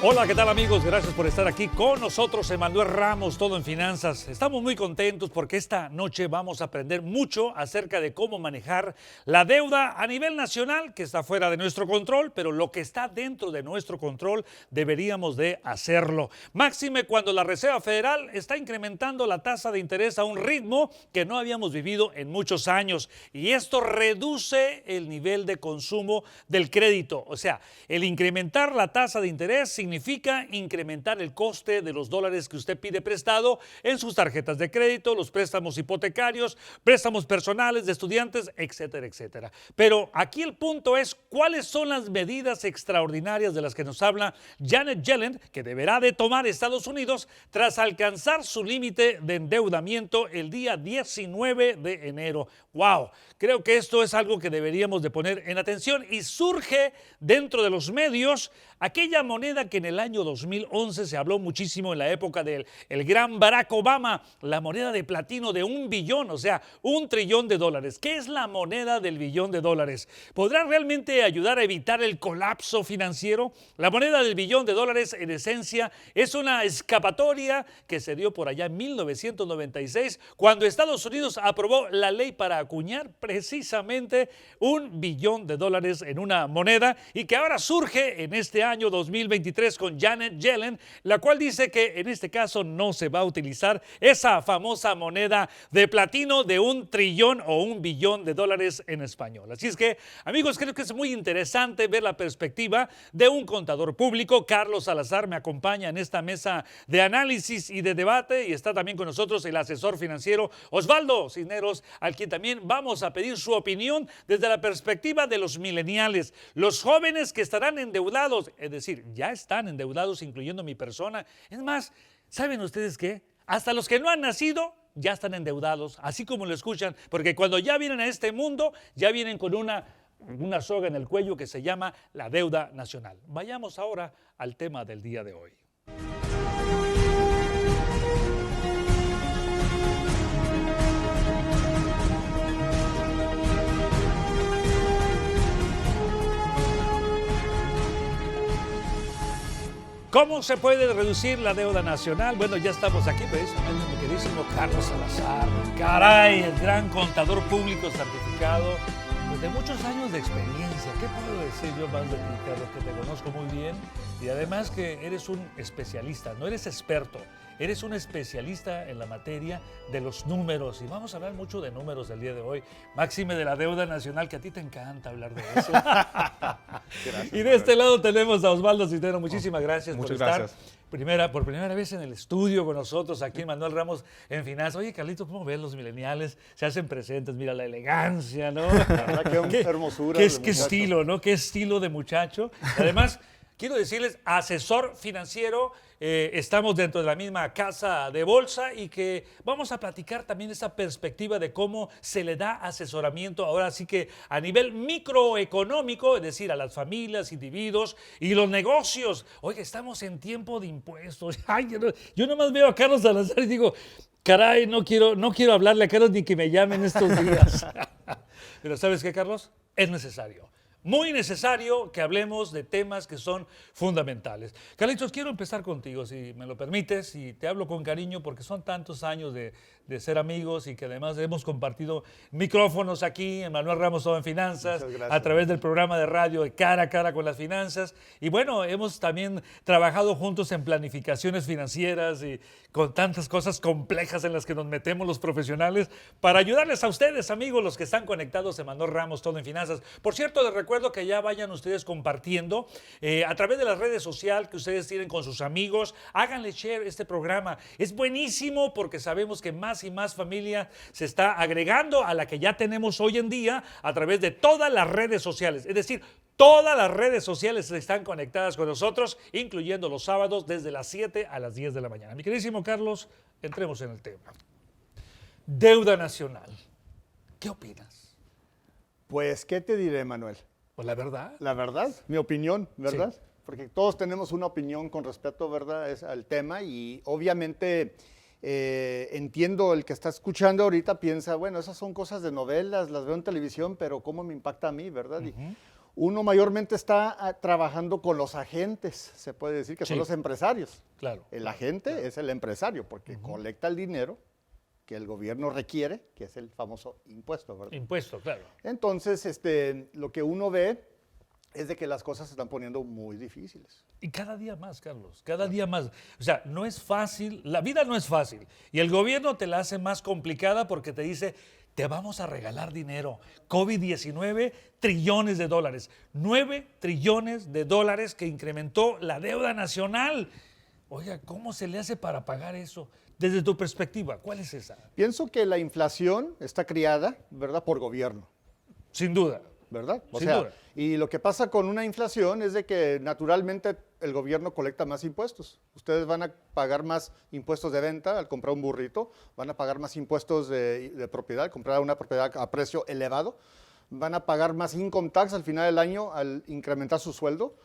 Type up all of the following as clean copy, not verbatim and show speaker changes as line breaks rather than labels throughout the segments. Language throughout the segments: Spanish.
Hola, ¿qué tal amigos? Gracias por estar aquí con nosotros, Emanuel Ramos, Todo en Finanzas. Estamos muy contentos porque esta noche vamos a aprender mucho acerca de cómo manejar la deuda a nivel nacional, que está fuera de nuestro control, pero lo que está dentro de nuestro control deberíamos de hacerlo. Máxime cuando la Reserva Federal está incrementando la tasa de interés a un ritmo que no habíamos vivido en muchos años. Y esto reduce el nivel de consumo del crédito. O sea, el incrementar la tasa de interés significa incrementar el coste de los dólares que usted pide prestado en sus tarjetas de crédito, los préstamos hipotecarios, préstamos personales de estudiantes, etcétera, etcétera. Pero aquí el punto es cuáles son las medidas extraordinarias de las que nos habla Janet Yellen que deberá de tomar Estados Unidos tras alcanzar su límite de endeudamiento el día 19 de enero. ¡Wow! Creo que esto es algo que deberíamos de poner en atención y surge dentro de los medios aquella moneda que en el año 2011 se habló muchísimo en la época del gran Barack Obama, la moneda de platino de 1 billón, o sea, $1 trillón. ¿Qué es la moneda del $1 billón? ¿Podrá realmente ayudar a evitar el colapso financiero? La moneda del $1 billón en esencia es una escapatoria que se dio por allá en 1996 cuando Estados Unidos aprobó la ley para acuñar precisamente $1 billón en una moneda y que ahora surge en este año 2023 con Janet Yellen, la cual dice que en este caso no se va a utilizar esa famosa moneda de platino de $1 trillón o $1 billón en español. Así es que, amigos, creo que es muy interesante ver la perspectiva de un contador público. Carlos Salazar me acompaña en esta mesa de análisis y de debate y está también con nosotros el asesor financiero Osvaldo Cisneros, al quien también vamos a pedir su opinión desde la perspectiva de los millennials, los jóvenes que estarán endeudados, es decir, ya están endeudados, incluyendo mi persona. Es más, ¿saben ustedes qué? Hasta los que no han nacido ya están endeudados, así como lo escuchan, porque cuando ya vienen a este mundo, ya vienen con una soga en el cuello que se llama la deuda nacional. Vayamos ahora al tema del día de hoy. ¿Cómo se puede reducir la deuda nacional? Bueno, ya estamos aquí precisamente mi queridísimo Carlos Salazar. Caray, el gran contador público certificado, pues de muchos años de experiencia. ¿Qué puedo decir yo más de ti, Carlos? Que te conozco muy bien y además que eres un especialista, no eres experto. Eres un especialista en la materia de los números y vamos a hablar mucho de números el día de hoy. Máxime de la deuda nacional, que a ti te encanta hablar de eso. Gracias, y de este lado tenemos a Osvaldo Cisneros. Muchísimas gracias por estar por primera vez en el estudio con nosotros aquí en Manuel Ramos en Finanzas. Oye, Carlitos, ¿cómo ves los millennials? Se hacen presentes, mira la elegancia, ¿no?
La verdad, qué hermosura.
Qué estilo, ¿no? Qué estilo de muchacho. Además, quiero decirles, asesor financiero, estamos dentro de la misma casa de bolsa y que vamos a platicar también esa perspectiva de cómo se le da asesoramiento ahora sí que a nivel microeconómico, es decir, a las familias, individuos y los negocios. Oiga, estamos en tiempo de impuestos. Ay, yo nomás veo a Carlos Salazar y digo, caray, no quiero hablarle a Carlos ni que me llamen estos días. Pero ¿sabes qué, Carlos? Es necesario. Muy necesario que hablemos de temas que son fundamentales. Carlitos, quiero empezar contigo, si me lo permites, y te hablo con cariño porque son tantos años de ser amigos y que además hemos compartido micrófonos aquí en Manuel Ramos Todo en Finanzas, a través del programa de radio de Cara a Cara con las Finanzas. Y bueno, hemos también trabajado juntos en planificaciones financieras y con tantas cosas complejas en las que nos metemos los profesionales para ayudarles a ustedes, amigos, los que están conectados en Manuel Ramos Todo en Finanzas. Por cierto, les recuerdo que ya vayan ustedes compartiendo a través de las redes sociales que ustedes tienen con sus amigos. Háganle share este programa. Es buenísimo porque sabemos que más y más familia se está agregando a la que ya tenemos hoy en día a través de todas las redes sociales. Es decir, todas las redes sociales están conectadas con nosotros, incluyendo los sábados desde las 7 a las 10 de la mañana. Mi queridísimo Carlos, entremos en el tema. Deuda nacional. ¿Qué opinas?
Pues, ¿qué te diré, Manuel?
Pues la verdad.
La verdad, mi opinión, ¿verdad?
Sí.
Porque todos tenemos una opinión con respecto, ¿verdad?, al tema y obviamente entiendo el que está escuchando ahorita piensa, bueno, esas son cosas de novelas, las veo en televisión, pero ¿cómo me impacta a mí, verdad? Y uno mayormente está trabajando con los agentes, se puede decir que son
Sí.
los empresarios.
Claro.
El agente es el empresario porque colecta el dinero que el gobierno requiere, que es el famoso impuesto, ¿verdad?
Impuesto, claro.
Entonces, lo que uno ve es de que las cosas se están poniendo muy difíciles.
Y cada día más, Carlos, cada día más. O sea, no es fácil, la vida no es fácil. Y el gobierno te la hace más complicada porque te dice, te vamos a regalar dinero. COVID-19, trillones de dólares. 9 trillones de dólares que incrementó la deuda nacional. Oiga, ¿cómo se le hace para pagar eso? Desde tu perspectiva, ¿cuál es esa?
Pienso que la inflación está criada, ¿verdad?, por gobierno,
Sin duda.
¿verdad?
Sin duda.
Y lo que pasa con una inflación es de que naturalmente el gobierno colecta más impuestos. Ustedes van a pagar más impuestos de venta al comprar un burrito, van a pagar más impuestos de propiedad, al comprar una propiedad a precio elevado, van a pagar más income tax al final del año al incrementar su sueldo.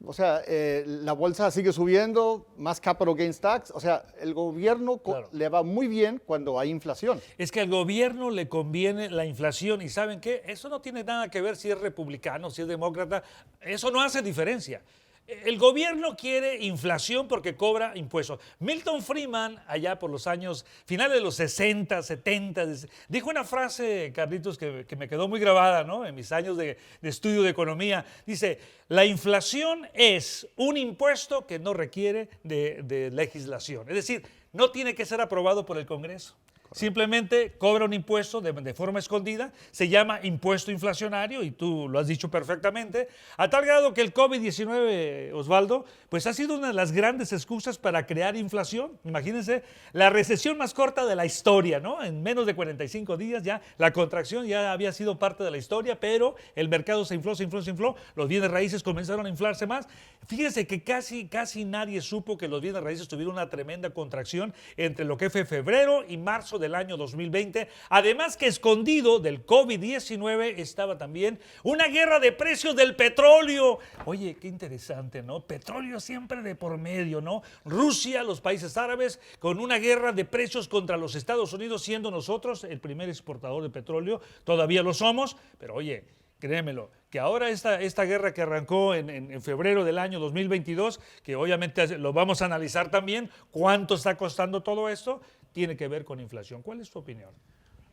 O sea, la bolsa sigue subiendo, más capital gains tax. O sea, el gobierno
Claro.
le va muy bien cuando hay inflación.
Es que al gobierno le conviene la inflación y ¿saben qué? Eso no tiene nada que ver si es republicano, si es demócrata, eso no hace diferencia. El gobierno quiere inflación porque cobra impuestos. Milton Friedman, allá por los años finales de los 60, 70, dijo una frase, Carlitos, que me quedó muy grabada, ¿no? En mis años de estudio de economía. Dice, la inflación es un impuesto que no requiere de legislación. Es decir, no tiene que ser aprobado por el Congreso. Simplemente cobra un impuesto de forma escondida, se llama impuesto inflacionario y tú lo has dicho perfectamente, a tal grado que el COVID-19, Osvaldo, pues ha sido una de las grandes excusas para crear inflación. Imagínense, la recesión más corta de la historia, ¿no? En menos de 45 días ya la contracción ya había sido parte de la historia, pero el mercado se infló, los bienes raíces comenzaron a inflarse más. Fíjense que casi nadie supo que los bienes raíces tuvieron una tremenda contracción entre lo que fue febrero y marzo del año 2020. Además que escondido del COVID-19 estaba también una guerra de precios del petróleo. Oye, qué interesante, ¿no? Petróleo siempre de por medio, ¿no? Rusia, los países árabes, con una guerra de precios contra los Estados Unidos, siendo nosotros el primer exportador de petróleo. Todavía lo somos, pero oye, créemelo, que ahora esta guerra que arrancó en febrero del año 2022, que obviamente lo vamos a analizar también, cuánto está costando todo esto, tiene que ver con inflación. ¿Cuál es tu opinión?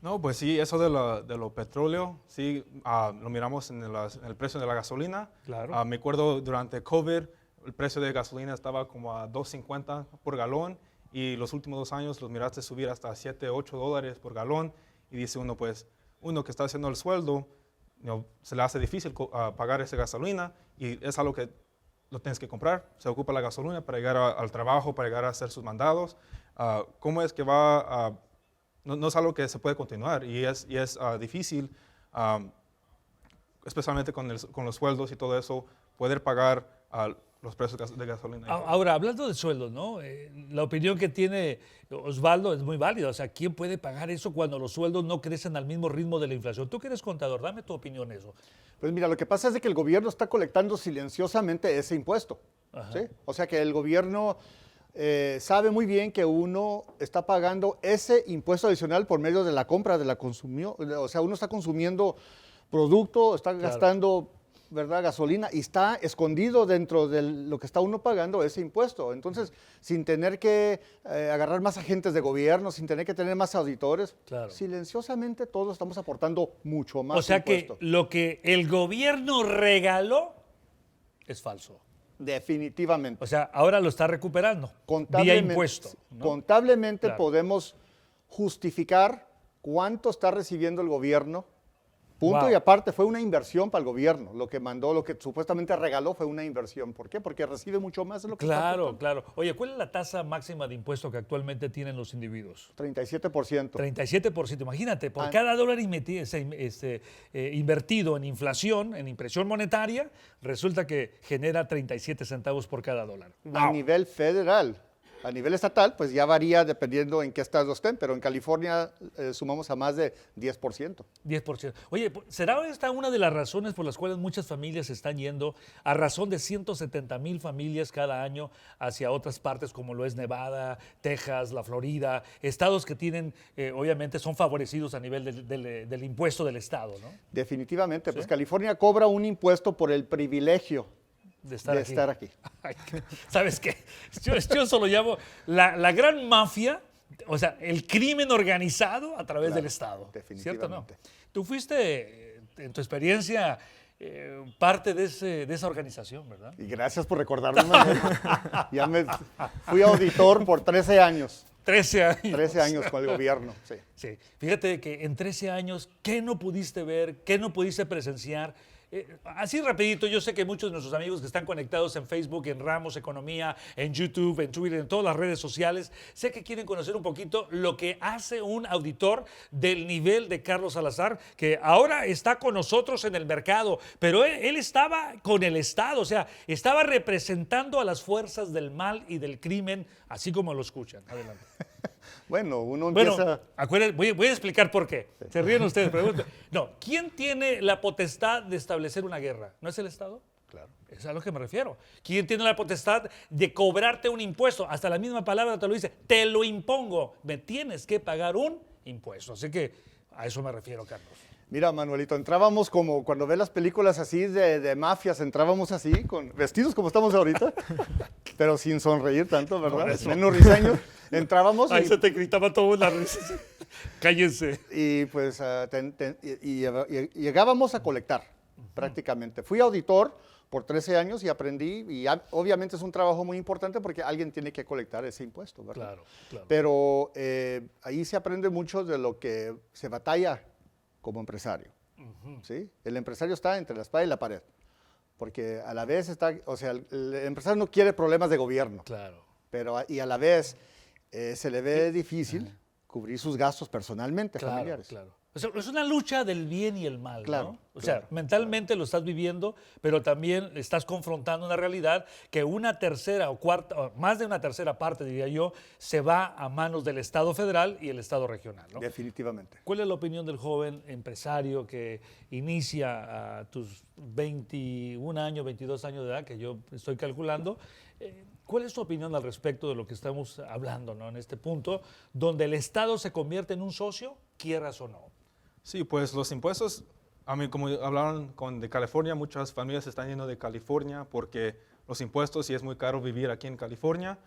No, pues sí, eso de lo petróleo, sí, lo miramos en el precio de la gasolina.
Claro.
Me acuerdo durante COVID, el precio de gasolina estaba como a $2.50 por galón y los últimos 2 años los miraste subir hasta $7, $8 por galón y dice uno, pues, uno que está haciendo el sueldo, se le hace difícil pagar esa gasolina y es algo que lo tienes que comprar. Se ocupa la gasolina para llegar al trabajo, para llegar a hacer sus mandados. ¿Cómo es que va a...? No es algo que se puede continuar y es difícil, especialmente con los sueldos y todo eso, poder pagar los precios de gasolina.
Ahora, hablando de sueldos, ¿no? La opinión que tiene Osvaldo es muy válida. O sea, ¿quién puede pagar eso cuando los sueldos no crecen al mismo ritmo de la inflación? Tú que eres contador, dame tu opinión en eso.
Pues mira, lo que pasa es de que el gobierno está colectando silenciosamente ese impuesto. ¿Sí? O sea que el gobierno sabe muy bien que uno está pagando ese impuesto adicional por medio de la compra, de la consumión. O sea, uno está consumiendo producto, está gastando, ¿verdad?, gasolina y está escondido dentro de lo que está uno pagando ese impuesto. Entonces, sin tener que agarrar más agentes de gobierno, sin tener que tener más auditores, silenciosamente todos estamos aportando mucho más.
O sea
impuesto.
que lo que el gobierno regaló es falso.
Definitivamente.
O sea, ahora lo está recuperando vía impuesto, ¿no?
Contablemente
Claro.
podemos justificar cuánto está recibiendo el gobierno. Punto.
Wow.
Y aparte fue una inversión para el gobierno. Lo que mandó, lo que supuestamente regaló fue una inversión. ¿Por qué? Porque recibe mucho más de lo que está
Claro,
aportando.
claro. Oye, ¿cuál es la tasa máxima de impuesto que actualmente tienen los individuos?
37%.
37%. Imagínate, por
Ah.
cada dólar invertido en inflación, en impresión monetaria, resulta que genera 37 centavos por cada dólar.
A nivel federal. A nivel estatal, pues ya varía dependiendo en qué estado estén, pero en California sumamos a más de 10%.
10%. Oye, ¿será esta una de las razones por las cuales muchas familias están yendo a razón de 170,000 familias cada año hacia otras partes como lo es Nevada, Texas, la Florida, estados que tienen, obviamente, son favorecidos a nivel del impuesto del estado, ¿no?
Definitivamente,
¿Sí?
pues California cobra un impuesto por el privilegio
de estar aquí. Ay, ¿sabes qué? Yo eso lo llamo la gran mafia, o sea, el crimen organizado a través del Estado.
Definitivamente.
¿Cierto o no? Tú fuiste, en tu experiencia, parte de esa organización, ¿verdad?
Y gracias por recordarme, Manuel. Fui auditor por 13 años.
13 años.
13 años con el gobierno, sí.
Sí. Fíjate que en 13 años, ¿qué no pudiste ver? ¿Qué no pudiste presenciar? Así rapidito, yo sé que muchos de nuestros amigos que están conectados en Facebook, en Ramos Economía, en YouTube, en Twitter, en todas las redes sociales, sé que quieren conocer un poquito lo que hace un auditor del nivel de Carlos Salazar, que ahora está con nosotros en el mercado, pero él estaba con el Estado, o sea, estaba representando a las fuerzas del mal y del crimen, así como lo escuchan. Adelante.
Bueno, uno empieza...
Bueno, voy a explicar por qué. Se ríen ustedes, pregunten. No, ¿quién tiene la potestad de establecer una guerra? ¿No es el Estado?
Claro.
Es a lo que me refiero. ¿Quién tiene la potestad de cobrarte un impuesto? Hasta la misma palabra te lo dice. Te lo impongo. Me tienes que pagar un impuesto. Así que a eso me refiero, Carlos.
Mira, Manuelito, entrábamos como cuando ves las películas así de mafias, entrábamos así, vestidos como estamos ahorita, pero sin sonreír tanto, ¿verdad? Menos risueños. Entrábamos
Ahí se te gritaba todo la risa. Cállense.
Y pues llegábamos a colectar, prácticamente. Fui auditor por 13 años y aprendí, y obviamente es un trabajo muy importante porque alguien tiene que colectar ese impuesto, ¿verdad?
Claro, claro.
Pero ahí se aprende mucho de lo que se batalla como empresario, ¿sí? El empresario está entre la espada y la pared, porque a la vez el empresario no quiere problemas de gobierno,
claro,
y a la vez se le ve difícil cubrir sus gastos personalmente, familiares.
Claro. O sea, es una lucha del bien y el mal,
claro,
¿no? O sea, mentalmente lo estás viviendo, pero también estás confrontando una realidad que una tercera o cuarta, o más de una tercera parte, diría yo, se va a manos del Estado federal y el Estado regional, ¿no?
Definitivamente.
¿Cuál es la opinión del joven empresario que inicia a tus 21 años, 22 años de edad, que yo estoy calculando? ¿Cuál es tu opinión al respecto de lo que estamos hablando, ¿no? En este punto, donde el Estado se convierte en un socio, quieras o no?
Sí, pues los impuestos, a mí como hablaron de California, muchas familias están yendo de California porque los impuestos y es muy caro vivir aquí en California.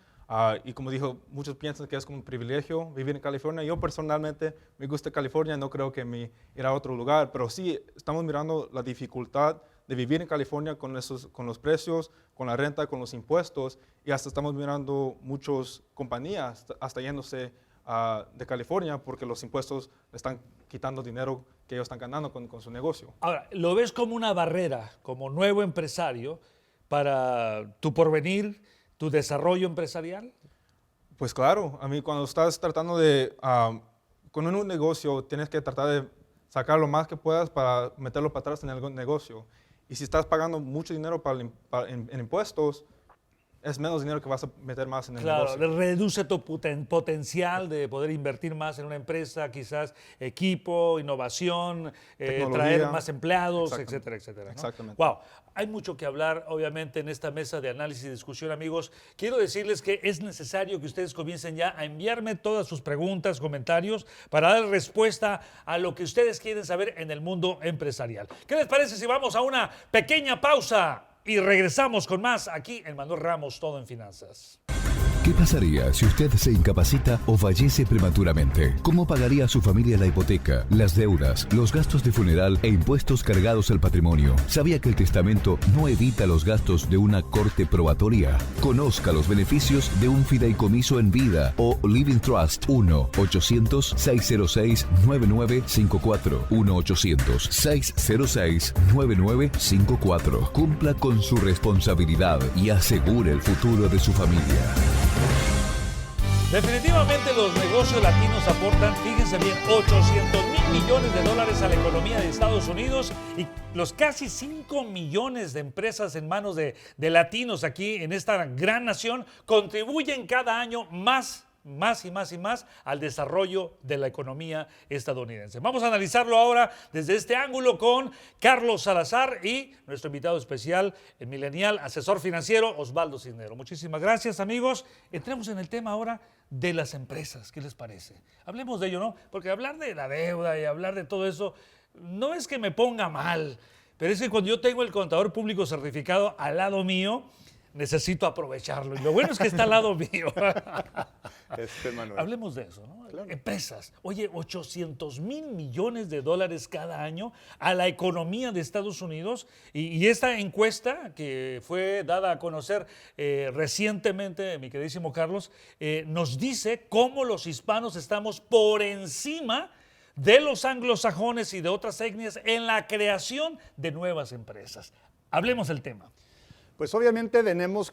Y como dijo, muchos piensan que es como un privilegio vivir en California. Yo personalmente me gusta California, no creo que me irá a otro lugar, pero sí estamos mirando la dificultad de vivir en California con los precios, con la renta, con los impuestos, y hasta estamos mirando muchas compañías hasta yéndose de California porque los impuestos le están quitando dinero que ellos están ganando con su negocio.
Ahora, ¿lo ves como una barrera, como nuevo empresario, para tu porvenir, tu desarrollo empresarial?
Pues claro, a mí cuando estás tratando con un negocio, tienes que tratar de sacar lo más que puedas para meterlo para atrás en el negocio. Y si estás pagando mucho dinero en impuestos, es menos dinero que vas a meter más en el negocio.
Claro, reduce tu potencial de poder invertir más en una empresa, quizás equipo, innovación, traer más empleados, etcétera, etcétera, ¿no?
Exactamente.
Wow, hay mucho que hablar, obviamente, en esta mesa de análisis y discusión, amigos. Quiero decirles que es necesario que ustedes comiencen ya a enviarme todas sus preguntas, comentarios, para dar respuesta a lo que ustedes quieren saber en el mundo empresarial. ¿Qué les parece si vamos a una pequeña pausa? Y regresamos con más aquí en Manuel Ramos, Todo en Finanzas.
¿Qué pasaría si usted se incapacita o fallece prematuramente? ¿Cómo pagaría a su familia la hipoteca, las deudas, los gastos de funeral e impuestos cargados al patrimonio? ¿Sabía que el testamento no evita los gastos de una corte probatoria? Conozca los beneficios de un fideicomiso en vida o Living Trust. 1-800-606-9954. 1-800-606-9954. Cumpla con su responsabilidad y asegure el futuro de su familia.
Definitivamente los negocios latinos aportan, fíjense bien, 800,000 millones de dólares a la economía de Estados Unidos y los casi 5 millones de empresas en manos de latinos aquí en esta gran nación contribuyen cada año más al desarrollo de la economía estadounidense. Vamos a analizarlo ahora desde este ángulo con Carlos Salazar y nuestro invitado especial, el millennial, asesor financiero, Osvaldo Cisneros. Muchísimas gracias, amigos. Entremos en el tema ahora de las empresas. ¿Qué les parece? Hablemos de ello, ¿no? Porque hablar de la deuda y hablar de todo eso no es que me ponga mal, pero es que cuando yo tengo el contador público certificado al lado mío, necesito aprovecharlo. Y lo bueno es que está al lado mío.
Manuel.
Hablemos de eso, ¿no?
Claro.
Empresas. Oye, 800 mil millones de dólares cada año a la economía de Estados Unidos. Y esta encuesta que fue dada a conocer recientemente, mi queridísimo Carlos, nos dice cómo los hispanos estamos por encima de los anglosajones y de otras etnias en la creación de nuevas empresas. Hablemos del tema.
Pues obviamente venimos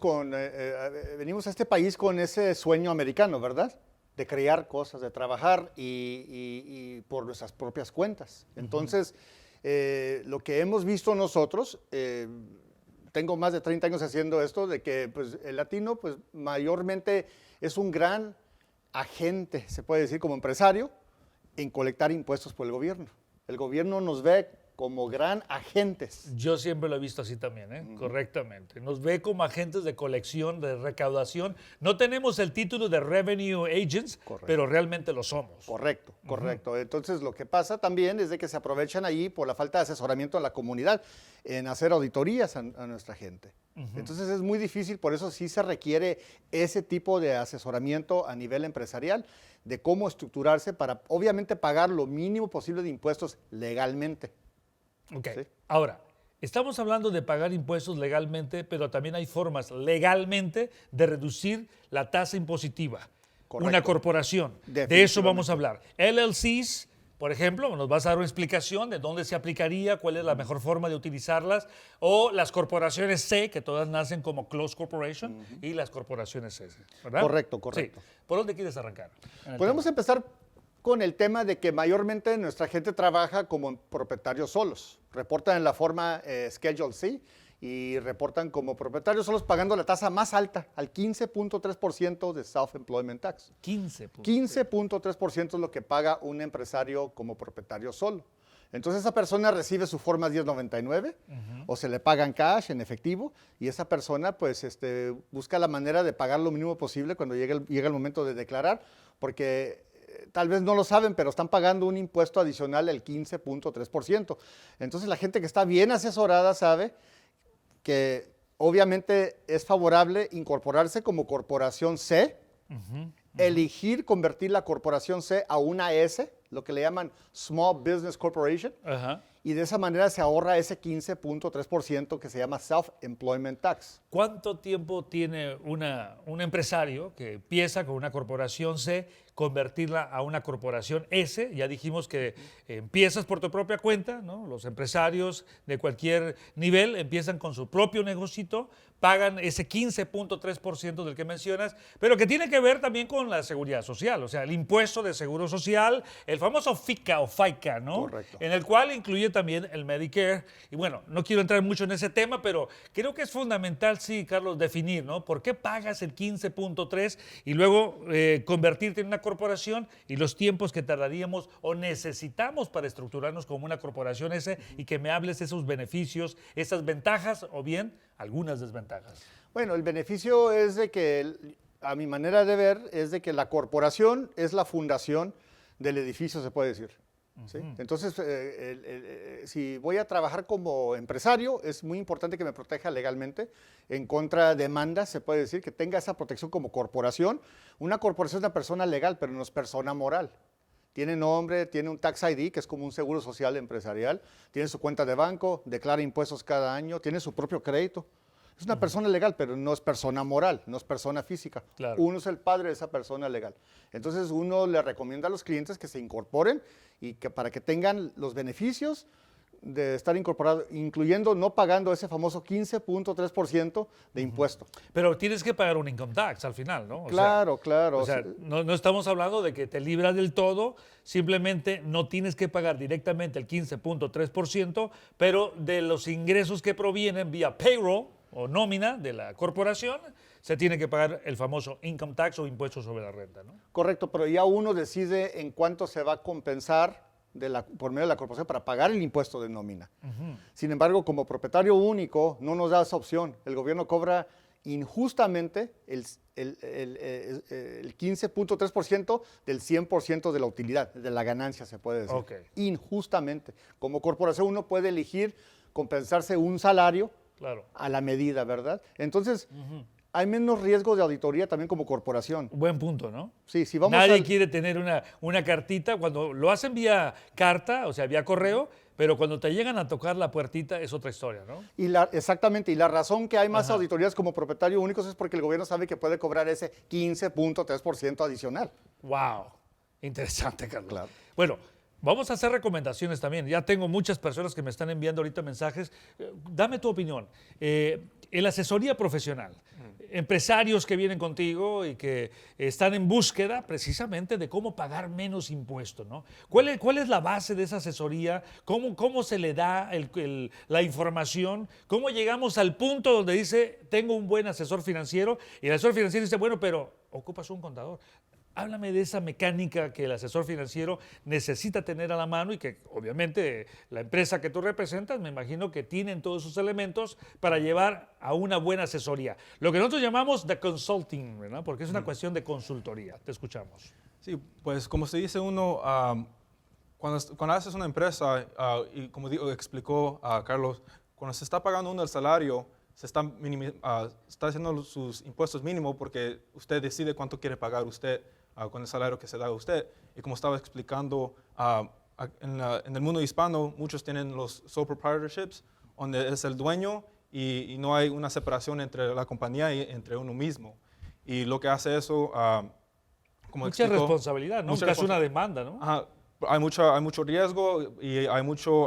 a este país con ese sueño americano, ¿verdad? De crear cosas, de trabajar y por nuestras propias cuentas. Entonces, lo que hemos visto nosotros, tengo más de 30 años haciendo esto, de que pues, el latino pues, mayormente es un gran agente, se puede decir, como empresario, en colectar impuestos por el gobierno. El gobierno nos ve como gran agentes.
Yo siempre lo he visto así también, correctamente. Nos ve como agentes de colección, de recaudación. No tenemos el título de Revenue Agents,
Correcto.
pero realmente lo somos.
Correcto, correcto. Entonces, lo que pasa también es de que se aprovechan ahí por la falta de asesoramiento a la comunidad en hacer auditorías a nuestra gente. Entonces, es muy difícil, por eso sí se requiere ese tipo de asesoramiento a nivel empresarial, de cómo estructurarse para, obviamente, pagar lo mínimo posible de impuestos legalmente.
Ok,
¿Sí?
Ahora, estamos hablando de pagar impuestos legalmente, pero también hay formas legalmente de reducir la tasa impositiva.
Correcto.
Una corporación, de eso vamos a hablar. LLCs, por ejemplo, nos vas a dar una explicación de dónde se aplicaría, cuál es la mejor forma de utilizarlas, o las corporaciones C, que todas nacen como Closed Corporation, y las corporaciones S, ¿verdad?
Correcto, correcto.
Sí. ¿Por dónde quieres arrancar?
Podemos empezar con el tema de que mayormente nuestra gente trabaja como propietarios solos. Reportan en la forma Schedule C y reportan como propietarios solos pagando la tasa más alta, al 15.3% de Self-Employment Tax. 15.3% es lo que paga un empresario como propietario solo. Entonces esa persona recibe su forma 1099 o se le pagan cash en efectivo y esa persona pues busca la manera de pagar lo mínimo posible cuando llega el momento de declarar, porque tal vez no lo saben, pero están pagando un impuesto adicional del 15.3%. Entonces la gente que está bien asesorada sabe que obviamente es favorable incorporarse como corporación C, elegir convertir la corporación C a una S, lo que le llaman Small Business Corporation, y de esa manera se ahorra ese 15.3% que se llama Self-Employment Tax.
¿Cuánto tiempo tiene un empresario que empieza con una corporación C, convertirla a una corporación S? Ya dijimos que empiezas por tu propia cuenta, ¿no? Los empresarios de cualquier nivel empiezan con su propio negocito, pagan ese 15.3% del que mencionas, pero que tiene que ver también con la seguridad social, o sea, el impuesto de seguro social, el famoso FICA o FICA, ¿no?
Correcto.
En el cual incluye también el Medicare. Y bueno, no quiero entrar mucho en ese tema, pero creo que es fundamental, sí, Carlos, definir, ¿no? ¿Por qué pagas el 15.3 y luego convertirte en una corporación y los tiempos que tardaríamos o necesitamos para estructurarnos como una corporación S y que me hables de esos beneficios, esas ventajas o bien algunas desventajas?
Bueno, el beneficio es de que, a mi manera de ver, es de que la corporación es la fundación del edificio, se puede decir. ¿Sí? Entonces, si voy a trabajar como empresario, es muy importante que me proteja legalmente en contra de demandas, se puede decir, que tenga esa protección como corporación. Una corporación es una persona legal, pero no es persona moral. Tiene nombre, tiene un tax ID, que es como un seguro social empresarial, tiene su cuenta de banco, declara impuestos cada año, tiene su propio crédito. Es una persona legal, pero no es persona moral, no es persona física.
Claro.
Uno es el padre de esa persona legal. Entonces uno le recomienda a los clientes que se incorporen y que para que tengan los beneficios de estar incorporado, incluyendo no pagando ese famoso 15.3% de impuesto.
Pero tienes que pagar un income tax al final, ¿no?
Claro, claro.
O sea, no estamos hablando de que te libras del todo, simplemente no tienes que pagar directamente el 15.3%, pero de los ingresos que provienen vía payroll o nómina de la corporación, se tiene que pagar el famoso income tax o impuesto sobre la renta, ¿no?
Correcto, pero ya uno decide en cuánto se va a compensar por medio de la corporación para pagar el impuesto de nómina. Sin embargo, como propietario único, no nos da esa opción. El gobierno cobra injustamente el 15.3% del 100% de la utilidad, de la ganancia, se puede decir.
Okay.
Injustamente. Como corporación uno puede elegir compensarse un salario
Claro.
a la medida, ¿verdad? Entonces, hay menos riesgo de auditoría también como corporación.
Buen punto, ¿no?
Sí, si vamos
Nadie quiere tener una cartita. Cuando lo hacen vía carta, o sea, vía correo, pero cuando te llegan a tocar la puertita es otra historia, ¿no?
Exactamente, y la razón que hay más auditorías como propietario único es porque el gobierno sabe que puede cobrar ese 15.3% adicional.
¡Wow! Interesante, Carlos.
Claro.
Bueno, vamos a hacer recomendaciones también. Ya tengo muchas personas que me están enviando ahorita mensajes. Dame tu opinión. En la asesoría profesional, empresarios que vienen contigo y que están en búsqueda precisamente de cómo pagar menos impuestos, ¿no? ¿Cuál es la base de esa asesoría? ¿Cómo se le da la información? ¿Cómo llegamos al punto donde dice, tengo un buen asesor financiero? Y el asesor financiero dice, bueno, pero ocupas un contador. Háblame de esa mecánica que el asesor financiero necesita tener a la mano y que obviamente la empresa que tú representas, me imagino que tienen todos esos elementos para llevar a una buena asesoría. Lo que nosotros llamamos the consulting, ¿verdad? Porque es una cuestión de consultoría. Te escuchamos.
Sí, pues como se dice uno, cuando haces una empresa, y como explicó Carlos, cuando se está pagando uno el salario, se está haciendo sus impuestos mínimos porque usted decide cuánto quiere pagar usted con el salario que se da a usted. Y como estaba explicando, en el mundo hispano muchos tienen los sole proprietorships, donde es el dueño y no hay una separación entre la compañía y entre uno mismo. Y lo que hace eso, como
mucha
explicó,
responsabilidad, ¿no? Casi una demanda, ¿no?
Hay mucho riesgo y hay mucho,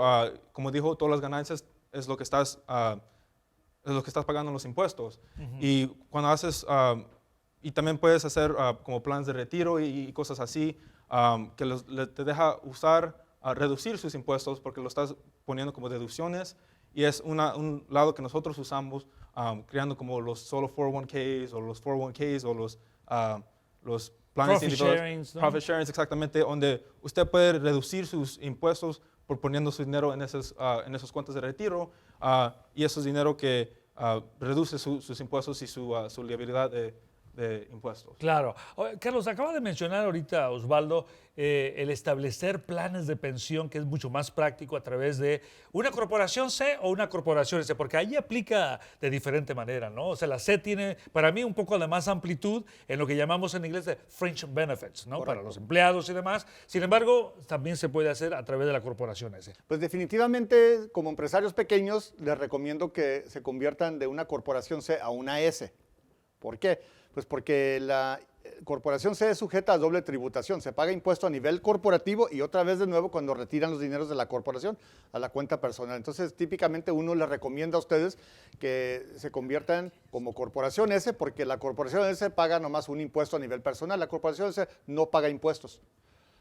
como dijo, todas las ganancias es lo que estás pagando en los impuestos. Y cuando haces, y también puedes hacer como planes de retiro y cosas así, que te deja reducir sus impuestos porque lo estás poniendo como deducciones. Y es un lado que nosotros usamos, creando como los solo 401ks o los 401ks o los planes individuales. Profit sharings, exactamente, donde usted puede reducir sus impuestos por poniendo su dinero en esas cuentas de retiro, y eso es dinero que reduce sus impuestos y su liabilidad de impuestos.
Claro. Carlos, acaba de mencionar ahorita, Osvaldo, el establecer planes de pensión, que es mucho más práctico a través de una corporación C o una corporación S, porque ahí aplica de diferente manera, ¿no? O sea, la C tiene, para mí, un poco de más amplitud en lo que llamamos en inglés de fringe benefits, ¿no? Correcto. Para los empleados y demás. Sin embargo, también se puede hacer a través de la corporación S.
Pues definitivamente, como empresarios pequeños, les recomiendo que se conviertan de una corporación C a una S. ¿Por qué? Pues porque la corporación C es sujeta a doble tributación. Se paga impuesto a nivel corporativo y otra vez de nuevo cuando retiran los dineros de la corporación a la cuenta personal. Entonces, típicamente uno les recomienda a ustedes que se conviertan como corporación S porque la corporación S paga nomás un impuesto a nivel personal. La corporación S no paga impuestos.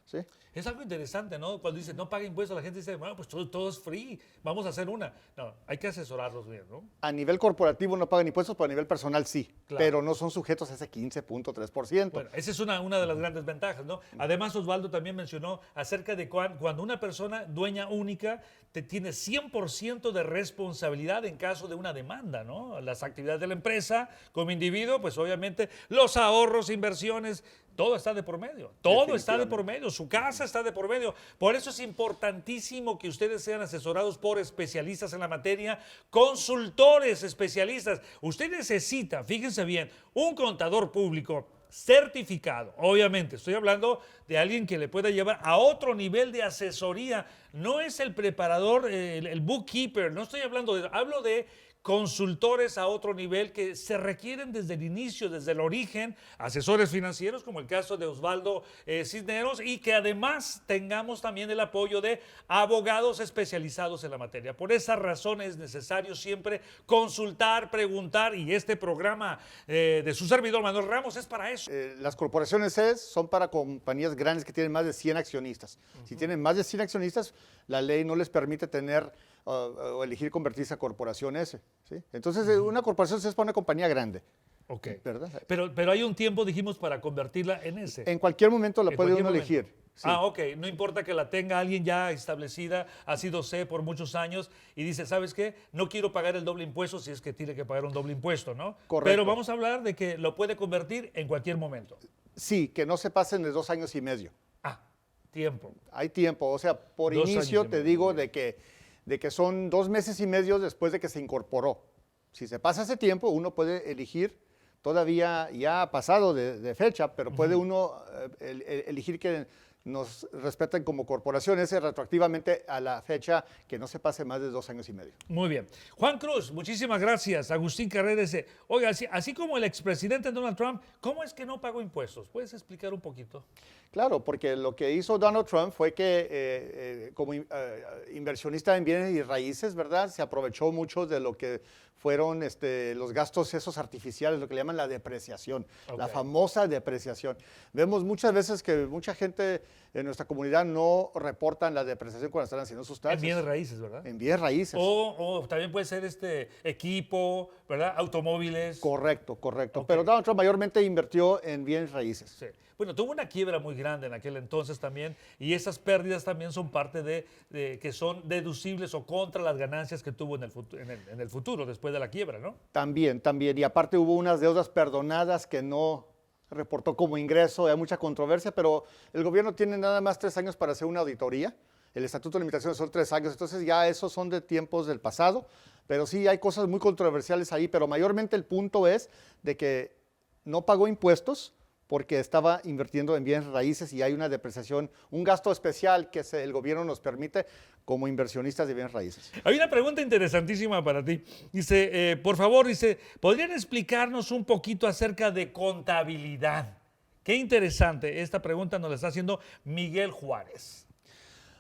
¿Sí?
Es algo interesante, ¿no? Cuando dice no paga impuestos, la gente dice, bueno, pues todo es free, vamos a hacer una. No, hay que asesorarlos bien, ¿no?
A nivel corporativo no pagan impuestos, pero a nivel personal sí. Claro. Pero no son sujetos a ese 15.3%.
Bueno, esa es una de las grandes ventajas, ¿no? Además, Osvaldo también mencionó acerca de cuando una persona dueña única tiene 100% de responsabilidad en caso de una demanda, ¿no? Las actividades de la empresa como individuo, pues obviamente los ahorros, inversiones, todo está de por medio, todo está de por medio, su casa está de por medio. Por eso es importantísimo que ustedes sean asesorados por especialistas en la materia, consultores especialistas. Usted necesita, fíjense bien, un contador público certificado. Obviamente, estoy hablando de alguien que le pueda llevar a otro nivel de asesoría. No es el preparador, el bookkeeper, no estoy hablando de eso, hablo de consultores a otro nivel que se requieren desde el inicio, desde el origen, asesores financieros como el caso de Osvaldo Cisneros, y que además tengamos también el apoyo de abogados especializados en la materia. Por esa razón es necesario siempre consultar, preguntar, y este programa de su servidor Manuel Ramos es para eso.
Las corporaciones son para compañías grandes que tienen más de 100 accionistas. Si tienen más de 100 accionistas, la ley no les permite tener o elegir convertirse a corporación S. ¿Sí? Entonces, una corporación es para una compañía grande.
Ok.
¿Verdad?
Pero hay un tiempo, dijimos, para convertirla en S.
En cualquier momento la
En
puede
cualquier
uno
momento.
elegir. Sí.
Ah, ok. No importa que la tenga alguien ya establecida, ha sido C por muchos años y dice, ¿sabes qué? No quiero pagar el doble impuesto si es que tiene que pagar un doble impuesto, ¿no?
Correcto.
Pero vamos a hablar de que lo puede convertir en cualquier momento.
Sí, que no se pasen de 2 años y medio.
Ah, tiempo.
Hay tiempo. O sea, por
2 años
inicio
y
te
medio.
digo de que son 2 meses y medio después de que se incorporó. Si se pasa ese tiempo, uno puede elegir, todavía ya ha pasado de fecha, pero puede uno elegir que nos respeten como corporaciones retroactivamente a la fecha que no se pase más de 2 años y medio.
Muy bien. Juan Cruz, muchísimas gracias. Agustín Carrera dice, oiga, así como el expresidente Donald Trump, ¿cómo es que no pagó impuestos? ¿Puedes explicar un poquito?
Claro, porque lo que hizo Donald Trump fue que como inversionista en bienes y raíces, ¿verdad? Se aprovechó mucho de lo que fueron los gastos esos artificiales, lo que le llaman la depreciación, la famosa depreciación. Vemos muchas veces que mucha gente en nuestra comunidad no reportan la depreciación cuando están haciendo sus taxes.
En bienes raíces, ¿verdad?
En bienes raíces.
O también puede ser equipo, ¿verdad? Automóviles.
Correcto.
Ok.
Pero Donald Trump mayormente invirtió en bienes raíces.
Sí. Bueno, tuvo una quiebra muy grande en aquel entonces también, y esas pérdidas también son parte de que son deducibles o contra las ganancias que tuvo en el futuro, después de la quiebra, ¿no?
También. Y aparte hubo unas deudas perdonadas que no reportó como ingreso. Hay mucha controversia, pero el gobierno tiene nada más 3 años para hacer una auditoría. El estatuto de limitaciones son 3 años, entonces ya esos son de tiempos del pasado. Pero sí hay cosas muy controversiales ahí, pero mayormente el punto es de que no pagó impuestos porque estaba invirtiendo en bienes raíces y hay una depreciación, un gasto especial que el gobierno nos permite como inversionistas de bienes raíces.
Hay una pregunta interesantísima para ti. Dice, por favor, ¿podrían explicarnos un poquito acerca de contabilidad? Qué interesante. Esta pregunta nos la está haciendo Miguel Juárez.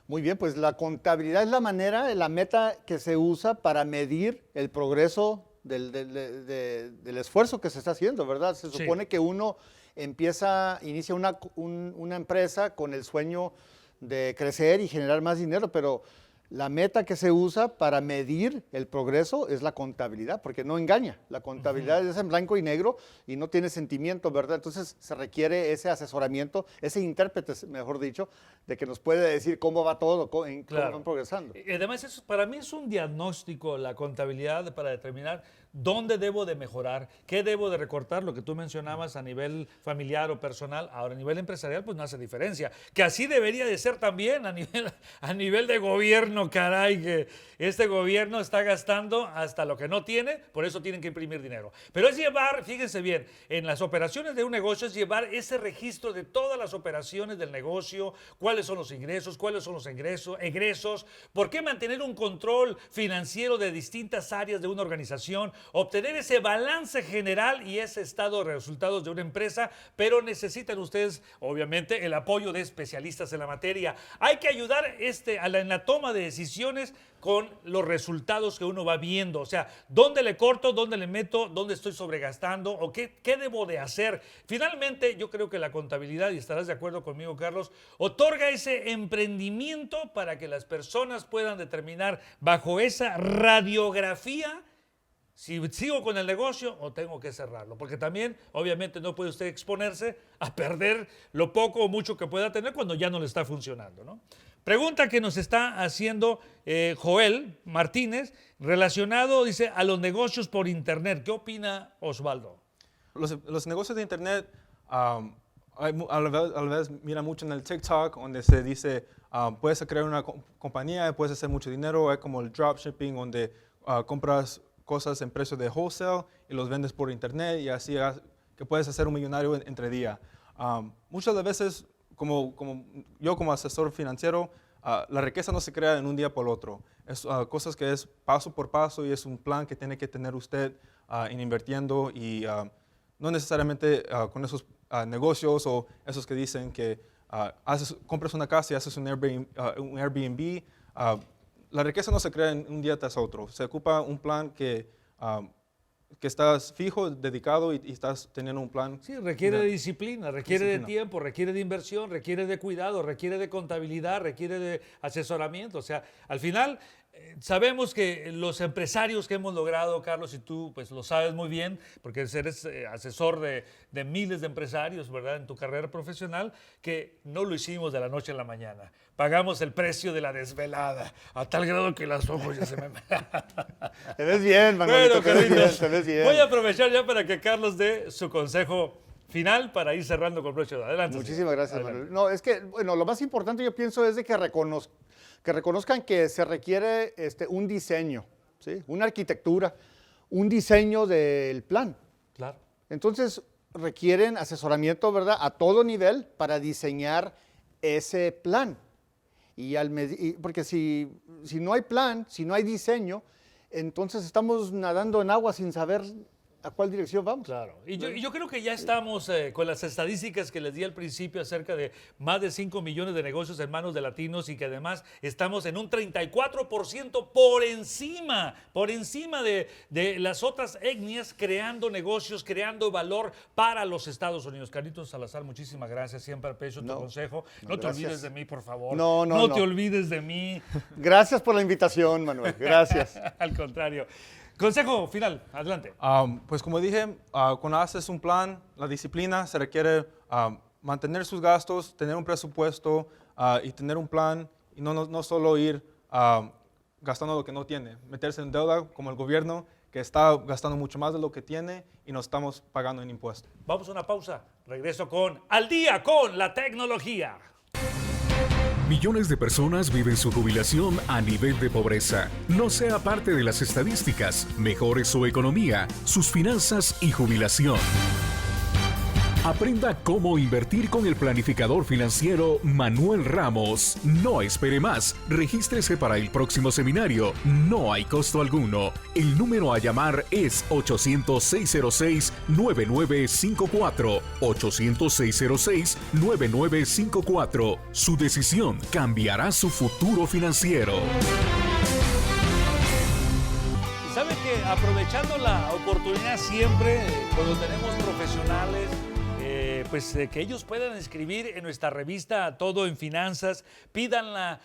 Muy bien, pues la contabilidad es la meta que se usa para medir el progreso del esfuerzo que se está haciendo, ¿verdad? Se supone que uno inicia una empresa con el sueño de crecer y generar más dinero, pero la meta que se usa para medir el progreso es la contabilidad, porque no engaña. La contabilidad es en blanco y negro y no tiene sentimiento, ¿verdad? Entonces se requiere ese asesoramiento, ese intérprete, mejor dicho, de que nos puede decir cómo va todo, cómo van progresando.
Además, para mí es un diagnóstico la contabilidad para determinar dónde debo de mejorar, qué debo de recortar, lo que tú mencionabas a nivel familiar o personal. Ahora a nivel empresarial pues no hace diferencia, que así debería de ser también a nivel de gobierno, caray, que este gobierno está gastando hasta lo que no tiene, por eso tienen que imprimir dinero. Pero es llevar, fíjense bien, en las operaciones de un negocio es llevar ese registro de todas las operaciones del negocio, cuáles son los ingresos, cuáles son los egresos, por qué mantener un control financiero de distintas áreas de una organización, obtener ese balance general y ese estado de resultados de una empresa, pero necesitan ustedes, obviamente, el apoyo de especialistas en la materia. Hay que ayudar en la toma de decisiones con los resultados que uno va viendo, o sea, dónde le corto, dónde le meto, dónde estoy sobregastando o qué debo de hacer. Finalmente, yo creo que la contabilidad, y estarás de acuerdo conmigo, Carlos, otorga ese emprendimiento para que las personas puedan determinar bajo esa radiografía si sigo con el negocio o tengo que cerrarlo, porque también obviamente no puede usted exponerse a perder lo poco o mucho que pueda tener cuando ya no le está funcionando, ¿no? Pregunta que nos está haciendo Joel Martínez, relacionado, dice, a los negocios por internet. ¿Qué opina Osvaldo?
Los negocios de internet, a la vez mira mucho en el TikTok, donde se dice, puedes crear una compañía, puedes hacer mucho dinero, es como el dropshipping, donde compras cosas en precio de wholesale y los vendes por internet y así que puedes hacer un millonario entre día. Muchas de las veces, como yo como asesor financiero, la riqueza no se crea en un día por otro. Es cosas que es paso por paso y es un plan que tiene que tener usted en invirtiendo y no necesariamente con esos negocios o esos que dicen que compras una casa y haces un Airbnb. La riqueza no se crea en un día tras otro. Se ocupa un plan que estás fijo, dedicado y estás teniendo un plan.
Sí, requiere de disciplina, requiere de tiempo, requiere de inversión, requiere de cuidado, requiere de contabilidad, requiere de asesoramiento. O sea, al final sabemos que los empresarios que hemos logrado, Carlos, y tú pues lo sabes muy bien, porque eres asesor de miles de empresarios, ¿verdad?, en tu carrera profesional, que no lo hicimos de la noche a la mañana. Pagamos el precio de la desvelada, a tal grado que los ojos ya se me...
Te ves bien, Manuelito,
Bueno,
te ves bien.
voy a aprovechar ya para que Carlos dé su consejo final para ir cerrando con broche de oro. Adelante.
Muchísimas gracias,
Adelante.
Manuel. No, es que, bueno, lo más importante yo pienso es de que reconozcan que se requiere un diseño, ¿sí? Una arquitectura, un diseño del plan.
Claro.
Entonces, requieren asesoramiento, ¿verdad?, a todo nivel para diseñar ese plan. Porque si no hay plan, si no hay diseño, entonces estamos nadando en agua sin saber a cuál dirección vamos.
Claro. Y yo creo que ya estamos con las estadísticas que les di al principio acerca de más de 5 millones de negocios en manos de latinos y que además estamos en un 34% por encima de las otras etnias creando negocios, creando valor para los Estados Unidos. Carlitos Salazar, muchísimas gracias. Siempre aprecio tu consejo. No te olvides de mí, por favor. No te olvides de mí.
Gracias por la invitación, Manuel. Gracias.
Al contrario. Consejo final, adelante.
Pues como dije, cuando haces un plan, la disciplina se requiere mantener sus gastos, tener un presupuesto y tener un plan y no solo ir gastando lo que no tiene, meterse en deuda como el gobierno que está gastando mucho más de lo que tiene y nos estamos pagando en impuestos.
Vamos a una pausa. Regreso con Al Día con la Tecnología.
Millones de personas viven su jubilación a nivel de pobreza. No sea parte de las estadísticas. Mejore su economía, sus finanzas y jubilación. Aprenda cómo invertir con el planificador financiero Manuel Ramos. No espere más. Regístrese para el próximo seminario. No hay costo alguno. El número a llamar es 800-606-9954. 800-606-9954. Su decisión cambiará su futuro financiero.
¿Sabe que aprovechando la oportunidad siempre, cuando tenemos profesionales, que ellos puedan escribir en nuestra revista Todo en Finanzas, pídanla,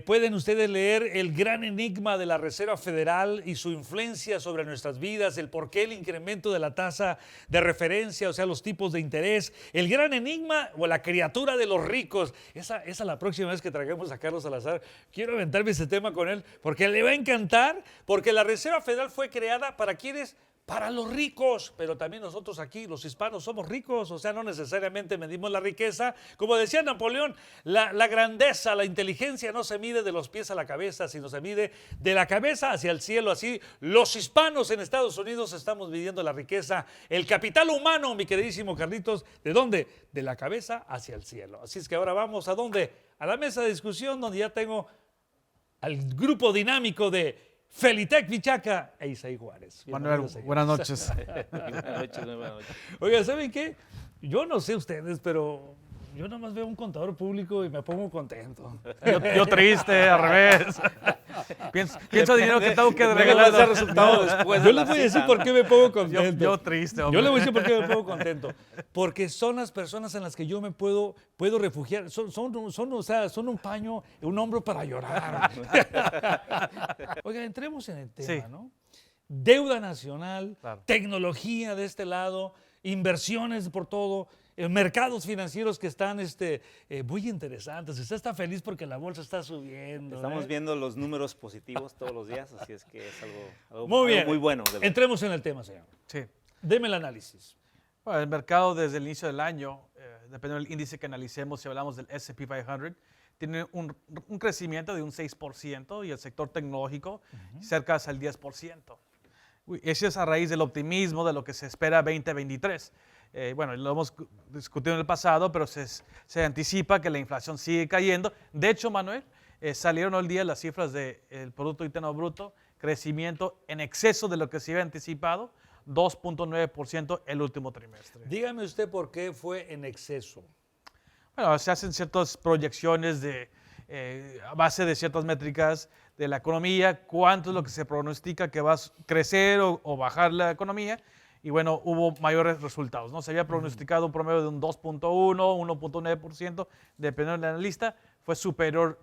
pueden ustedes leer el gran enigma de la Reserva Federal y su influencia sobre nuestras vidas, el por qué el incremento de la tasa de referencia, o sea, los tipos de interés, el gran enigma o la criatura de los ricos. Esa la próxima vez que traigamos a Carlos Salazar, quiero aventarme ese tema con él, porque le va a encantar, porque la Reserva Federal fue creada para quienes... Para los ricos, pero también nosotros aquí, los hispanos, somos ricos, o sea, no necesariamente medimos la riqueza. Como decía Napoleón, la grandeza, la inteligencia no se mide de los pies a la cabeza, sino se mide de la cabeza hacia el cielo. Así, los hispanos en Estados Unidos estamos midiendo la riqueza, el capital humano, mi queridísimo Carlitos, ¿de dónde? De la cabeza hacia el cielo. Así es que ahora vamos ¿a dónde? A la mesa de discusión, donde ya tengo al grupo dinámico de Felitec Vichaca e Isaí Juárez.
Manuel, buenas noches.
Buenas noches.
Oiga, ¿saben qué? Yo no sé ustedes, pero yo nada más veo un contador público y me pongo contento.
Yo triste, al revés. Pienso dinero que tengo que regalar.
Ese resultado después.
Yo les voy a decir por qué me pongo contento.
Yo triste, hombre.
Yo les voy a decir por qué me pongo contento. Porque son las personas en las que yo me puedo refugiar. Son un paño, un hombro para llorar. Oiga, entremos en el tema,
Sí.
¿no? Deuda nacional,
Claro.
tecnología de este lado, inversiones por todo, mercados financieros que están muy interesantes. Usted está feliz porque la bolsa está subiendo.
Estamos viendo los números positivos todos los días, así es que es algo
Muy bien.
muy bueno. de verdad.
Entremos en el tema, señor.
Sí.
Deme el análisis.
Bueno, el mercado desde el inicio del año, dependiendo del índice que analicemos, si hablamos del S&P 500, tiene un crecimiento de un 6% y el sector tecnológico cerca hacia el 10%. Eso es a raíz del optimismo de lo que se espera 2023. Bueno, lo hemos discutido en el pasado, pero se anticipa que la inflación sigue cayendo. De hecho, Manuel, salieron hoy día las cifras del Producto Interno Bruto, crecimiento en exceso de lo que se había anticipado, 2.9% el último trimestre.
Dígame usted por qué fue en exceso.
Bueno, se hacen ciertas proyecciones a base de ciertas métricas de la economía, cuánto es lo que se pronostica que va a crecer o bajar la economía, y bueno, hubo mayores resultados, ¿no? Se había pronosticado un promedio de un 2.1, 1.9%, dependiendo del analista, fue superior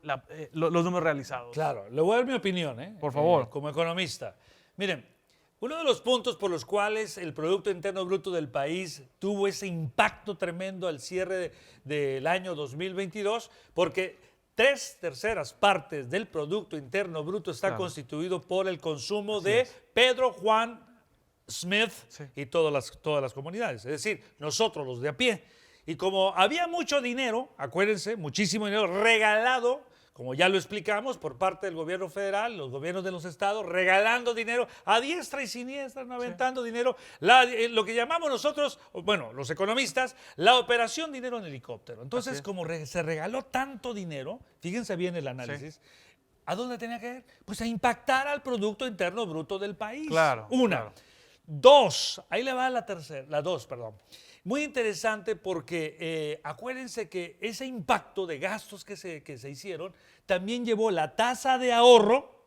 los números realizados.
Claro, le voy a dar mi opinión,
Por favor.
como economista. Miren, uno de los puntos por los cuales el Producto Interno Bruto del país tuvo ese impacto tremendo al cierre del año 2022, porque 3/3 partes del Producto Interno Bruto está constituido por el consumo de Pedro Juan Smith y todas las comunidades, es decir, nosotros los de a pie. Y como había mucho dinero, acuérdense, muchísimo dinero regalado, como ya lo explicamos, por parte del gobierno federal, los gobiernos de los estados, regalando dinero a diestra y siniestra, aventando dinero, lo que llamamos nosotros, bueno, los economistas, la operación dinero en helicóptero. Entonces, como se regaló tanto dinero, fíjense bien el análisis, ¿a dónde tenía que ir? Pues a impactar al Producto Interno Bruto del país.
Claro.
Una.
Claro.
Dos, ahí le va la dos, perdón. Muy interesante porque acuérdense que ese impacto de gastos que se hicieron también llevó la tasa de ahorro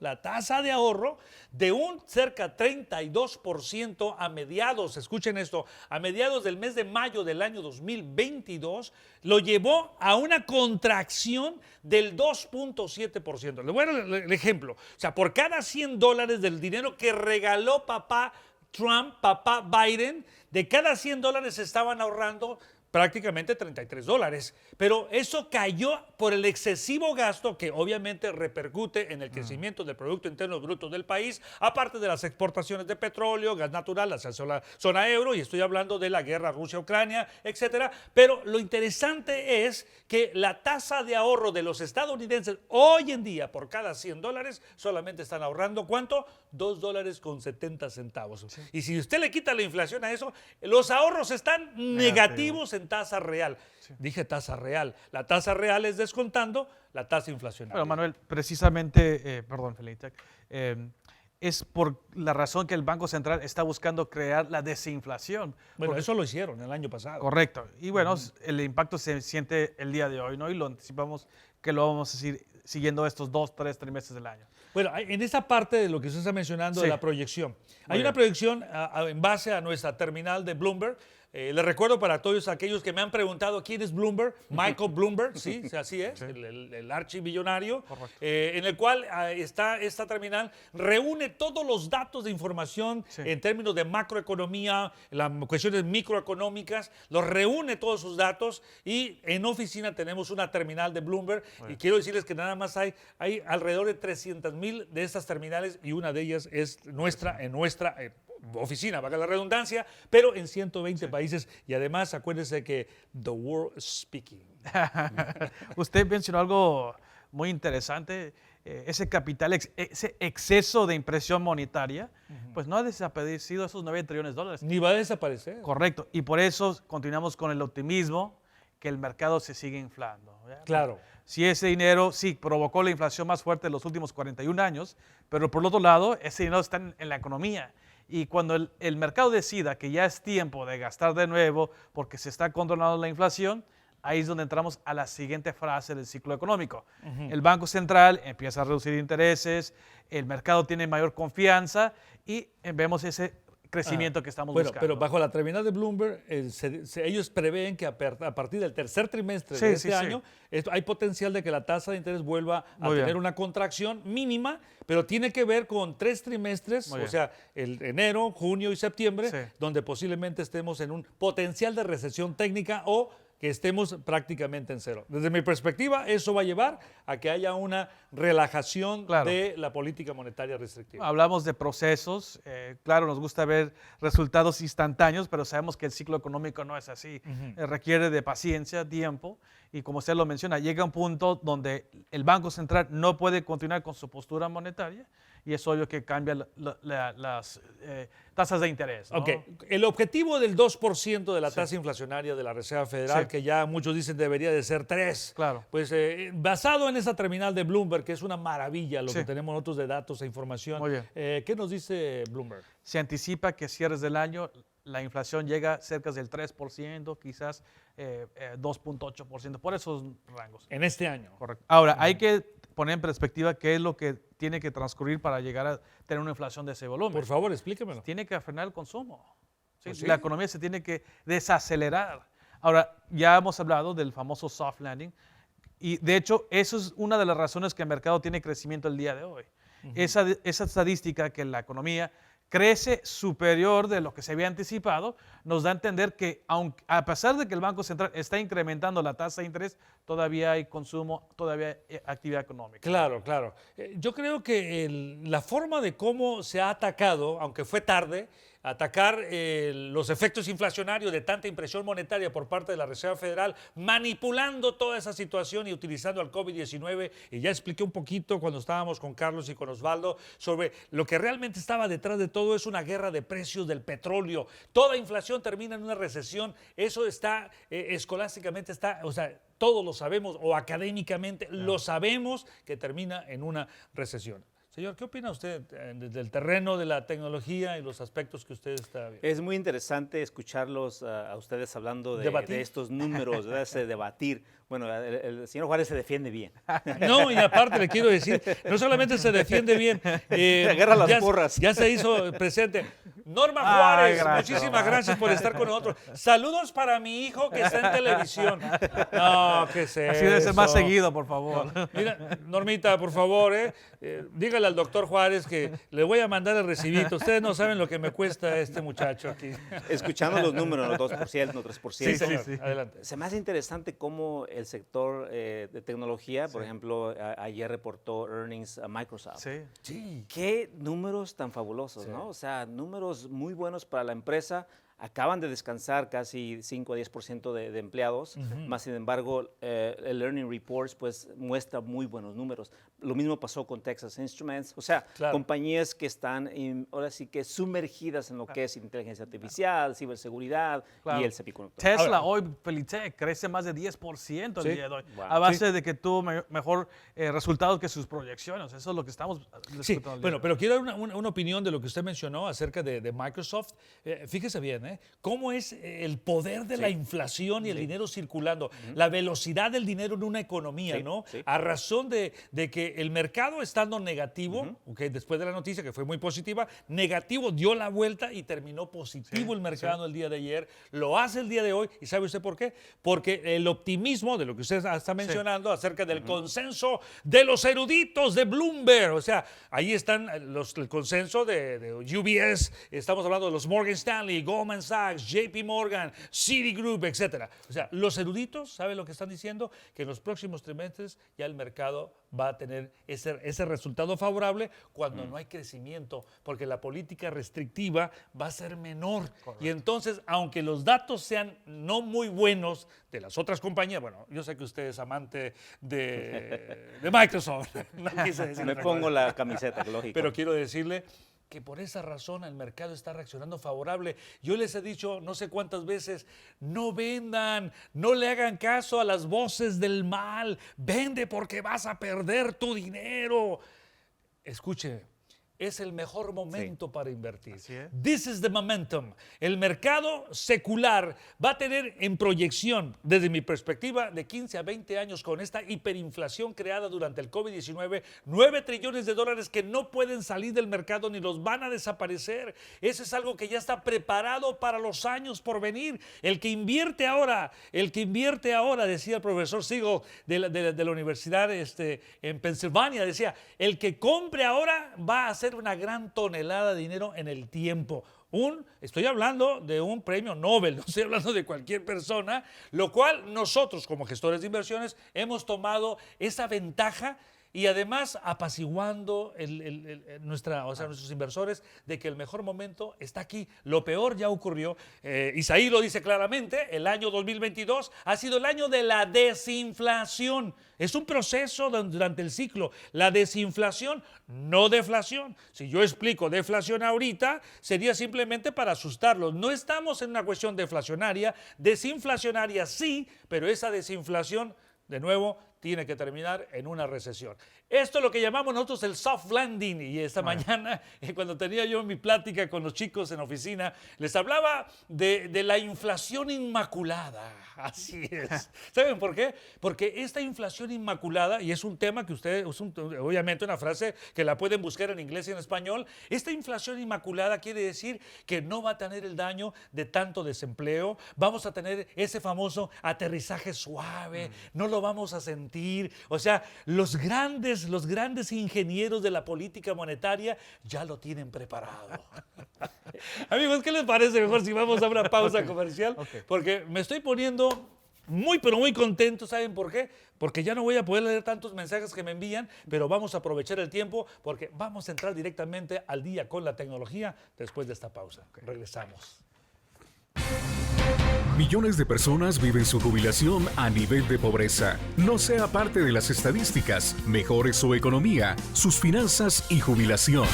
de un cerca 32% a mediados, escuchen esto, a mediados del mes de mayo del año 2022, lo llevó a una contracción del 2.7%. Le voy a dar el ejemplo. O sea, por cada $100 del dinero que regaló papá Trump, papá Biden, de cada $100 se estaban ahorrando prácticamente $33. Pero eso cayó por el excesivo gasto que obviamente repercute en el crecimiento del Producto Interno Bruto del país, aparte de las exportaciones de petróleo, gas natural hacia la zona euro, y estoy hablando de la guerra Rusia-Ucrania, etcétera. Pero lo interesante es que la tasa de ahorro de los estadounidenses hoy en día por cada $100 solamente están ahorrando, ¿cuánto? $2.70. Sí. Y si usted le quita la inflación a eso, los ahorros están negativos en tasa real. Sí. Dije tasa real. La tasa real es descontando la tasa inflacionaria.
Bueno, Manuel, precisamente, perdón, Felipe, es por la razón que el Banco Central está buscando crear la desinflación.
Bueno, eso lo hicieron el año pasado.
Correcto. Y bueno, el impacto se siente el día de hoy, ¿no? Y lo anticipamos que lo vamos a seguir siguiendo estos 2-3 trimestres del año.
Bueno, en esta parte de lo que usted está mencionando de la proyección, hay una proyección en base a nuestra terminal de Bloomberg. Les recuerdo para todos aquellos que me han preguntado quién es Bloomberg, Michael Bloomberg, sí, así es, el archimillonario, en el cual esta terminal reúne todos los datos de información en términos de macroeconomía, las cuestiones microeconómicas, los reúne todos sus datos, y en oficina tenemos una terminal de Bloomberg, y quiero decirles que nada más hay alrededor de 300,000 de estas terminales, y una de ellas es en nuestra oficina, valga la redundancia, pero en 120 países, y además acuérdense que the world is speaking.
Usted mencionó algo muy interesante, ese capital, ese exceso de impresión monetaria, pues no ha desaparecido esos $9 trillones.
Ni va a desaparecer.
Correcto, y por eso continuamos con el optimismo que el mercado se sigue inflando. ¿Ya?
Claro.
Si ese dinero, sí, provocó la inflación más fuerte de los últimos 41 años, pero por el otro lado, ese dinero está en la economía. Y cuando el mercado decida que ya es tiempo de gastar de nuevo porque se está controlando la inflación, ahí es donde entramos a la siguiente fase del ciclo económico. El Banco Central empieza a reducir intereses, el mercado tiene mayor confianza y vemos ese crecimiento que estamos buscando.
Pero bajo la terminal de Bloomberg, ellos prevén que a partir del tercer trimestre de este año hay potencial de que la tasa de interés vuelva a tener una contracción mínima, pero tiene que ver con 3 trimestres, o sea, el enero, junio y septiembre, donde posiblemente estemos en un potencial de recesión técnica o que estemos prácticamente en cero. Desde mi perspectiva, eso va a llevar a que haya una relajación de la política monetaria restrictiva.
Hablamos de procesos, claro, nos gusta ver resultados instantáneos, pero sabemos que el ciclo económico no es así. Requiere de paciencia, tiempo, y como usted lo menciona, llega un punto donde el Banco Central no puede continuar con su postura monetaria y es obvio que cambia las tasas de interés, ¿no?
Ok, el objetivo del 2% de la tasa inflacionaria de la Reserva Federal,
Sí.
que ya muchos dicen debería de ser 3%,
Claro.
pues basado en esa terminal de Bloomberg, que es una maravilla lo
Sí.
que tenemos nosotros de datos e información,
Muy bien.
¿qué nos dice Bloomberg?
Se anticipa que a cierres del año la inflación llega cerca del 3%, quizás 2.8%, por esos rangos.
En este año.
Correcto. Ahora, hay que poner en perspectiva qué es lo que tiene que transcurrir para llegar a tener una inflación de ese volumen.
Por favor, explíquemelo.
Tiene que frenar el consumo. ¿Sí?
Pues sí.
La economía se tiene que desacelerar. Ahora, ya hemos hablado del famoso soft landing y de hecho eso es una de las razones que el mercado tiene crecimiento el día de hoy. Esa estadística que la economía crece superior de lo que se había anticipado, nos da a entender que a pesar de que el Banco Central está incrementando la tasa de interés, todavía hay consumo, todavía hay actividad económica.
Claro, claro. Yo creo que la forma de cómo se ha atacado, aunque fue tarde, atacar los efectos inflacionarios de tanta impresión monetaria por parte de la Reserva Federal, manipulando toda esa situación y utilizando al COVID-19. Y ya expliqué un poquito cuando estábamos con Carlos y con Osvaldo sobre lo que realmente estaba detrás de todo. Es una guerra de precios del petróleo. Toda inflación termina en una recesión. Eso está escolásticamente, o sea, todos lo sabemos, o académicamente lo sabemos, que termina en una recesión. Señor, ¿qué opina usted desde el terreno de la tecnología y los aspectos que usted está viendo?
Es muy interesante escucharlos a ustedes hablando
Debatir.
de estos números, ¿verdad? Ese debatir. Bueno, el señor Juárez se defiende bien.
No, y aparte le quiero decir, no solamente se defiende bien,
Agarra las porras.
ya se hizo presente. Norma
Ay,
Juárez,
gracias,
muchísimas
Norma.
gracias por estar con nosotros. Saludos para mi hijo que está en televisión. No, ¿qué es
Así debe ser más
eso?
seguido, por favor.
Mira, Normita, por favor, dígale al doctor Juárez que le voy a mandar el recibito. Ustedes no saben lo que me cuesta este muchacho aquí.
Escuchando los números, los 2%, 3%.
Sí, señor. Adelante.
Se me hace interesante cómo el sector de tecnología, por ejemplo, ayer reportó earnings a Microsoft.
Sí.
Sí.
Qué números tan fabulosos, ¿no? O sea, números muy buenos para la empresa. Acaban de descansar casi 5 a 10% de empleados, más sin embargo, el Earning Reports pues muestra muy buenos números. Lo mismo pasó con Texas Instruments, o sea,
Claro.
compañías que están ahora sí que sumergidas en lo que es inteligencia artificial, ciberseguridad
Claro.
y el semiconductor.
Tesla
Ahora-
hoy, Felice, crece más de 10% el
Sí.
día de hoy,
Wow.
a base de que tuvo mejor resultados que sus proyecciones. Eso es lo que estamos
Sí,
discutiendo el día
bueno,
de hoy.
pero quiero dar una opinión de lo que usted mencionó acerca de Microsoft. Fíjese bien, cómo es el poder de la inflación y el dinero circulando, la velocidad del dinero en una economía,
Sí,
¿no?
sí.
A razón de que el mercado estando negativo, okay, después de la noticia que fue muy positiva, negativo dio la vuelta y terminó positivo el mercado el día de ayer, lo hace el día de hoy, ¿y sabe usted por qué? Porque el optimismo de lo que usted está mencionando acerca del consenso de los eruditos de Bloomberg, o sea, ahí están el consenso de UBS, estamos hablando de los Morgan Stanley, Goldman Sachs, JP Morgan, Citigroup, etcétera. O sea, los eruditos, ¿saben lo que están diciendo? Que en los próximos trimestres ya el mercado va a tener ese resultado favorable cuando no hay crecimiento, porque la política restrictiva va a ser menor. Y entonces, aunque los datos sean no muy buenos de las otras compañías, bueno, yo sé que usted es amante de Microsoft, no quise decir
Me
otra
pongo
cosa.
la camiseta, lógico.
Pero quiero decirle que por esa razón el mercado está reaccionando favorable. Yo les he dicho no sé cuántas veces, no vendan, no le hagan caso a las voces del mal, vende porque vas a perder tu dinero. Escuche, es el mejor momento para invertir.
Así es.
This is the momentum. El mercado secular va a tener en proyección, desde mi perspectiva, de 15 a 20 años con esta hiperinflación creada durante el COVID-19, 9 trillones de dólares que no pueden salir del mercado ni los van a desaparecer. Eso es algo que ya está preparado para los años por venir. El que invierte ahora, decía el profesor Siegel de la universidad en Pensilvania, decía, el que compre ahora va a hacer una gran tonelada de dinero en el tiempo. Estoy hablando de un premio Nobel, no estoy hablando de cualquier persona, lo cual nosotros como gestores de inversiones hemos tomado esa ventaja y además apaciguando nuestros inversores de que el mejor momento está aquí. Lo peor ya ocurrió. Isaí lo dice claramente, el año 2022 ha sido el año de la desinflación. Es un proceso durante el ciclo. La desinflación, no deflación. Si yo explico deflación ahorita, sería simplemente para asustarlos. No estamos en una cuestión deflacionaria, desinflacionaria sí, pero esa desinflación, de nuevo, tiene que terminar en una recesión. Esto es lo que llamamos nosotros el soft landing. Y esta mañana, cuando tenía yo mi plática con los chicos en la oficina, les hablaba de la inflación inmaculada. Así es. ¿Saben por qué? Porque esta inflación inmaculada, y es un tema que ustedes, obviamente una frase que la pueden buscar en inglés y en español, esta inflación inmaculada quiere decir que no va a tener el daño de tanto desempleo, vamos a tener ese famoso aterrizaje suave, no lo vamos a sentir. O sea, los grandes ingenieros de la política monetaria ya lo tienen preparado. Amigos, ¿qué les parece mejor si vamos a una pausa comercial?
Okay.
Porque me estoy poniendo pero muy contento. ¿Saben por qué? Porque ya no voy a poder leer tantos mensajes que me envían, pero vamos a aprovechar el tiempo porque vamos a entrar directamente al día con la tecnología después de esta pausa. Regresamos.
Millones de personas viven su jubilación a nivel de pobreza. No sea parte de las estadísticas. Mejore su economía, sus finanzas y jubilación.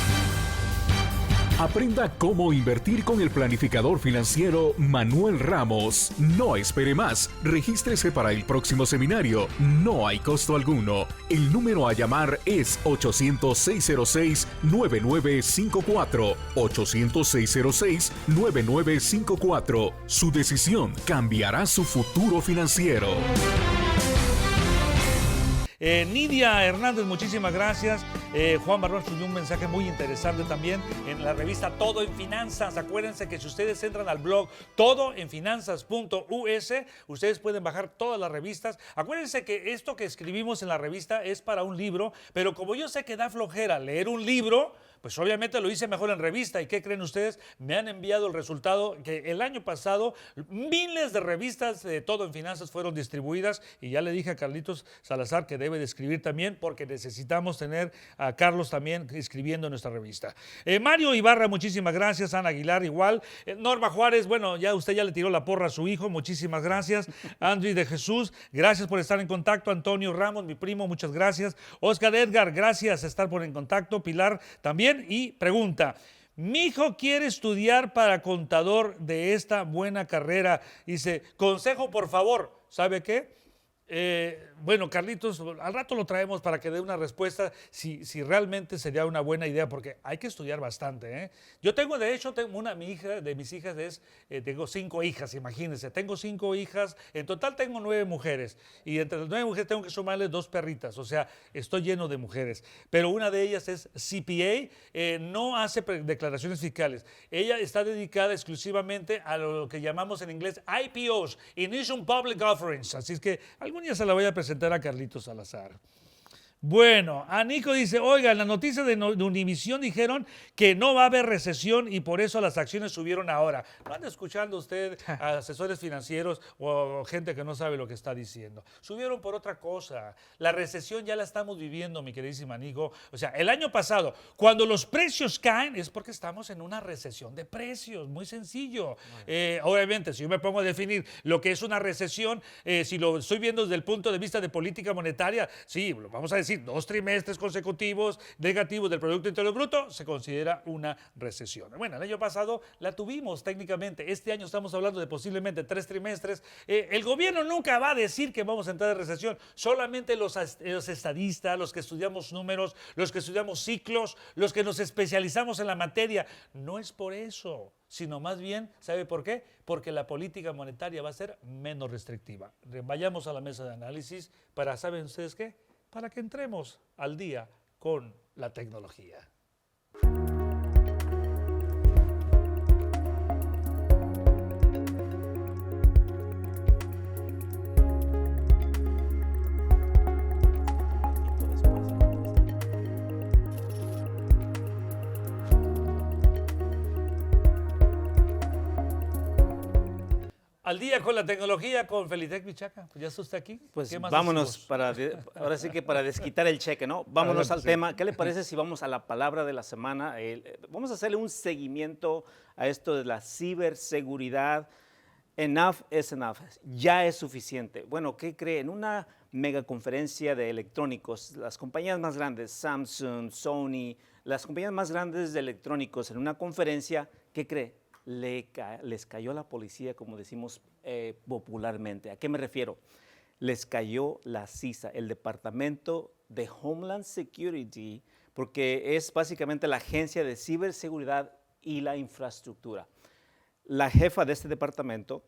Aprenda cómo invertir con el planificador financiero Manuel Ramos. No espere más. Regístrese para el próximo seminario. No hay costo alguno. El número a llamar es 800-606-9954. 800-606-9954. Su decisión cambiará su futuro financiero.
Nidia Hernández, muchísimas gracias. Juan Barrón subió un mensaje muy interesante también en la revista Todo en Finanzas. Acuérdense que si ustedes entran al blog todoenfinanzas.us, ustedes pueden bajar todas las revistas. Acuérdense que esto que escribimos en la revista es para un libro, pero como yo sé que da flojera leer un libro, pues obviamente lo hice mejor en revista. ¿Y qué creen ustedes? Me han enviado el resultado que el año pasado miles de revistas de Todo en Finanzas fueron distribuidas, y ya le dije a Carlitos Salazar que debe de escribir también porque necesitamos tener a Carlos también escribiendo en nuestra revista. Mario Ibarra, muchísimas gracias. Ana Aguilar, igual. Norma Juárez, bueno, usted ya le tiró la porra a su hijo, muchísimas gracias. Andrés de Jesús, gracias por estar en contacto. Antonio Ramos, mi primo, muchas gracias. Oscar Edgar, gracias por estar en contacto. Pilar también. Y pregunta: mi hijo quiere estudiar para contador de esta buena carrera. Dice, consejo por favor. ¿Sabe qué? Bueno, Carlitos, al rato lo traemos para que dé una respuesta si realmente sería una buena idea, porque hay que estudiar bastante. Yo tengo, de hecho, tengo 5 hijas, imagínense, tengo 5 hijas, en total tengo 9 mujeres, y entre las 9 mujeres tengo que sumarle 2 perritas, o sea, estoy lleno de mujeres, pero una de ellas es CPA, no hace declaraciones fiscales, ella está dedicada exclusivamente a lo que llamamos en inglés IPOs, Initial Public Offerings, así es que algún día se la voy a presentar a Carlitos Salazar. Bueno, a Nico dice, oiga, en la noticia de Univisión dijeron que no va a haber recesión y por eso las acciones subieron ahora. ¿No anda escuchando usted a asesores financieros o gente que no sabe lo que está diciendo? Subieron por otra cosa. La recesión ya la estamos viviendo, mi queridísima Nico. O sea, el año pasado, cuando los precios caen, es porque estamos en una recesión de precios. Muy sencillo. Obviamente, si yo me pongo a definir lo que es una recesión, si lo estoy viendo desde el punto de vista de política monetaria, sí, lo vamos a decir, 2 trimestres consecutivos negativos del Producto Interior Bruto, se considera una recesión. Bueno, el año pasado la tuvimos técnicamente. Este año estamos hablando de posiblemente 3 trimestres. El gobierno nunca va a decir que vamos a entrar en recesión. Solamente los estadistas, los que estudiamos números, los que estudiamos ciclos, los que nos especializamos en la materia. No es por eso, sino más bien, ¿sabe por qué? Porque la política monetaria va a ser menos restrictiva. Vayamos a la mesa de análisis para, ¿saben ustedes qué? Para que entremos al día con la tecnología. Al al día con la tecnología con Felitec Michaca. Pues ya está usted aquí.
Pues
¿Qué más
vámonos
decimos?
ahora sí que para desquitar el cheque, ¿no? Vámonos
Adelante,
al
sí.
tema. ¿Qué le parece si vamos a la palabra de la semana? Vamos a hacerle un seguimiento a esto de la ciberseguridad. Enough is enough. Ya es suficiente. Bueno, ¿qué cree? En una megaconferencia de electrónicos, las compañías más grandes, Samsung, Sony, las compañías más grandes de electrónicos, en una conferencia, ¿qué cree? Les cayó la policía, como decimos popularmente. ¿A qué me refiero? Les cayó la CISA, el Departamento de Homeland Security, porque es básicamente la agencia de ciberseguridad y la infraestructura. La jefa de este departamento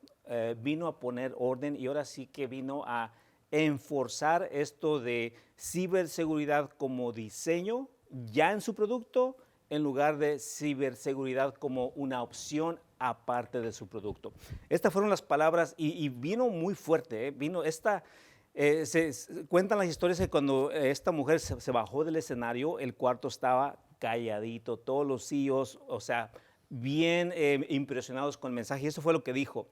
vino a poner orden y ahora sí que vino a enforzar esto de ciberseguridad como diseño ya en su producto, en lugar de ciberseguridad como una opción aparte de su producto. Estas fueron las palabras y vino muy fuerte. Cuentan las historias que cuando esta mujer se bajó del escenario, el cuarto estaba calladito, todos los CEOs, o sea, bien impresionados con el mensaje. Y eso fue lo que dijo.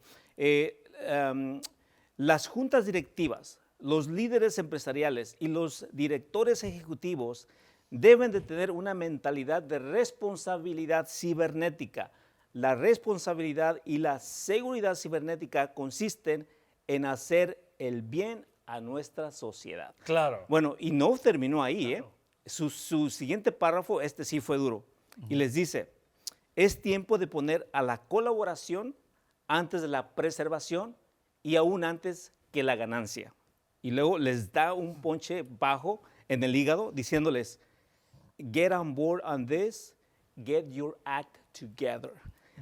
Las juntas directivas, los líderes empresariales y los directores ejecutivos deben de tener una mentalidad de responsabilidad cibernética. La responsabilidad y la seguridad cibernética consisten en hacer el bien a nuestra sociedad.
Claro.
Bueno, y no terminó ahí. Claro. Su siguiente párrafo, este sí fue duro. Y les dice, es tiempo de poner a la colaboración antes de la preservación y aún antes que la ganancia. Y luego les da un ponche bajo en el hígado diciéndoles, get on board on this, get your act together.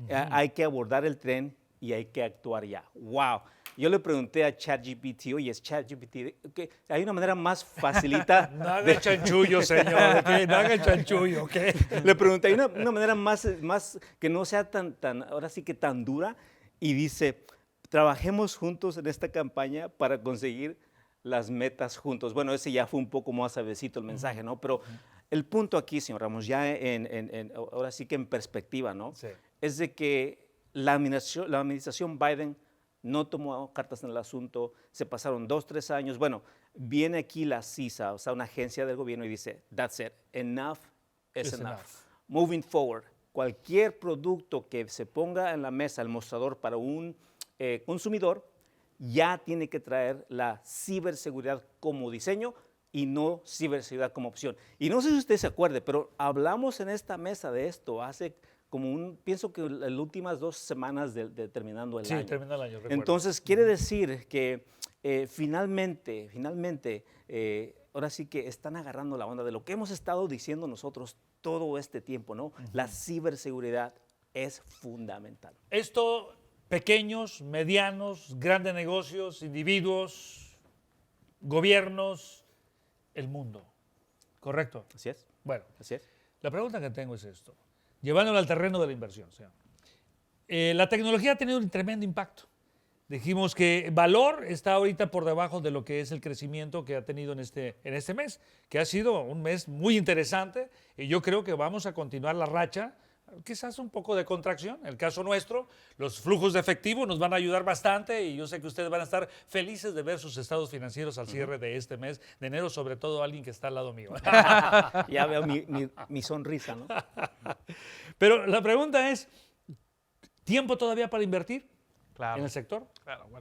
Hay que abordar el tren y hay que actuar ya. ¡Wow! Yo le pregunté a ChatGPT, oye, es ChatGPT, ¿okay? ¿Hay una manera más facilita?
No haga el chanchullo, señor, ¿okay? No haga el chanchullo, ¿ok?
Le pregunté, ¿hay una manera más que no sea ahora sí que tan dura? Y dice, trabajemos juntos en esta campaña para conseguir las metas juntos. Bueno, ese ya fue un poco más suavecito el mensaje, ¿no? Pero el punto aquí, señor Ramos, ya ahora sí que en perspectiva, ¿no? Sí. Es de que la administración Biden no tomó cartas en el asunto, se pasaron 2, 3 años. Bueno, viene aquí la CISA, o sea, una agencia del gobierno y dice, that's it, enough is enough. Moving forward, cualquier producto que se ponga en la mesa, el mostrador para un consumidor, ya tiene que traer la ciberseguridad como diseño y no ciberseguridad como opción. Y no sé si usted se acuerde, pero hablamos en esta mesa de esto hace pienso que las últimas 2 semanas de terminando el año.
Sí, terminando el año, recuerdo.
Entonces, quiere decir que finalmente, ahora sí que están agarrando la onda de lo que hemos estado diciendo nosotros todo este tiempo, ¿no? La ciberseguridad es fundamental.
Esto, pequeños, medianos, grandes negocios, individuos, gobiernos, el mundo. ¿Correcto?
Así es.
Bueno,
así es.
La pregunta que tengo es esto. Llevándolo al terreno de la inversión. O sea, la tecnología ha tenido un tremendo impacto. Dijimos que valor está ahorita por debajo de lo que es el crecimiento que ha tenido en este mes, que ha sido un mes muy interesante y yo creo que vamos a continuar la racha, quizás un poco de contracción. En el caso nuestro, los flujos de efectivo nos van a ayudar bastante y yo sé que ustedes van a estar felices de ver sus estados financieros al cierre de este mes de enero, sobre todo alguien que está al lado mío.
Ya veo mi sonrisa, ¿no?
Pero la pregunta es, ¿tiempo todavía para invertir en el sector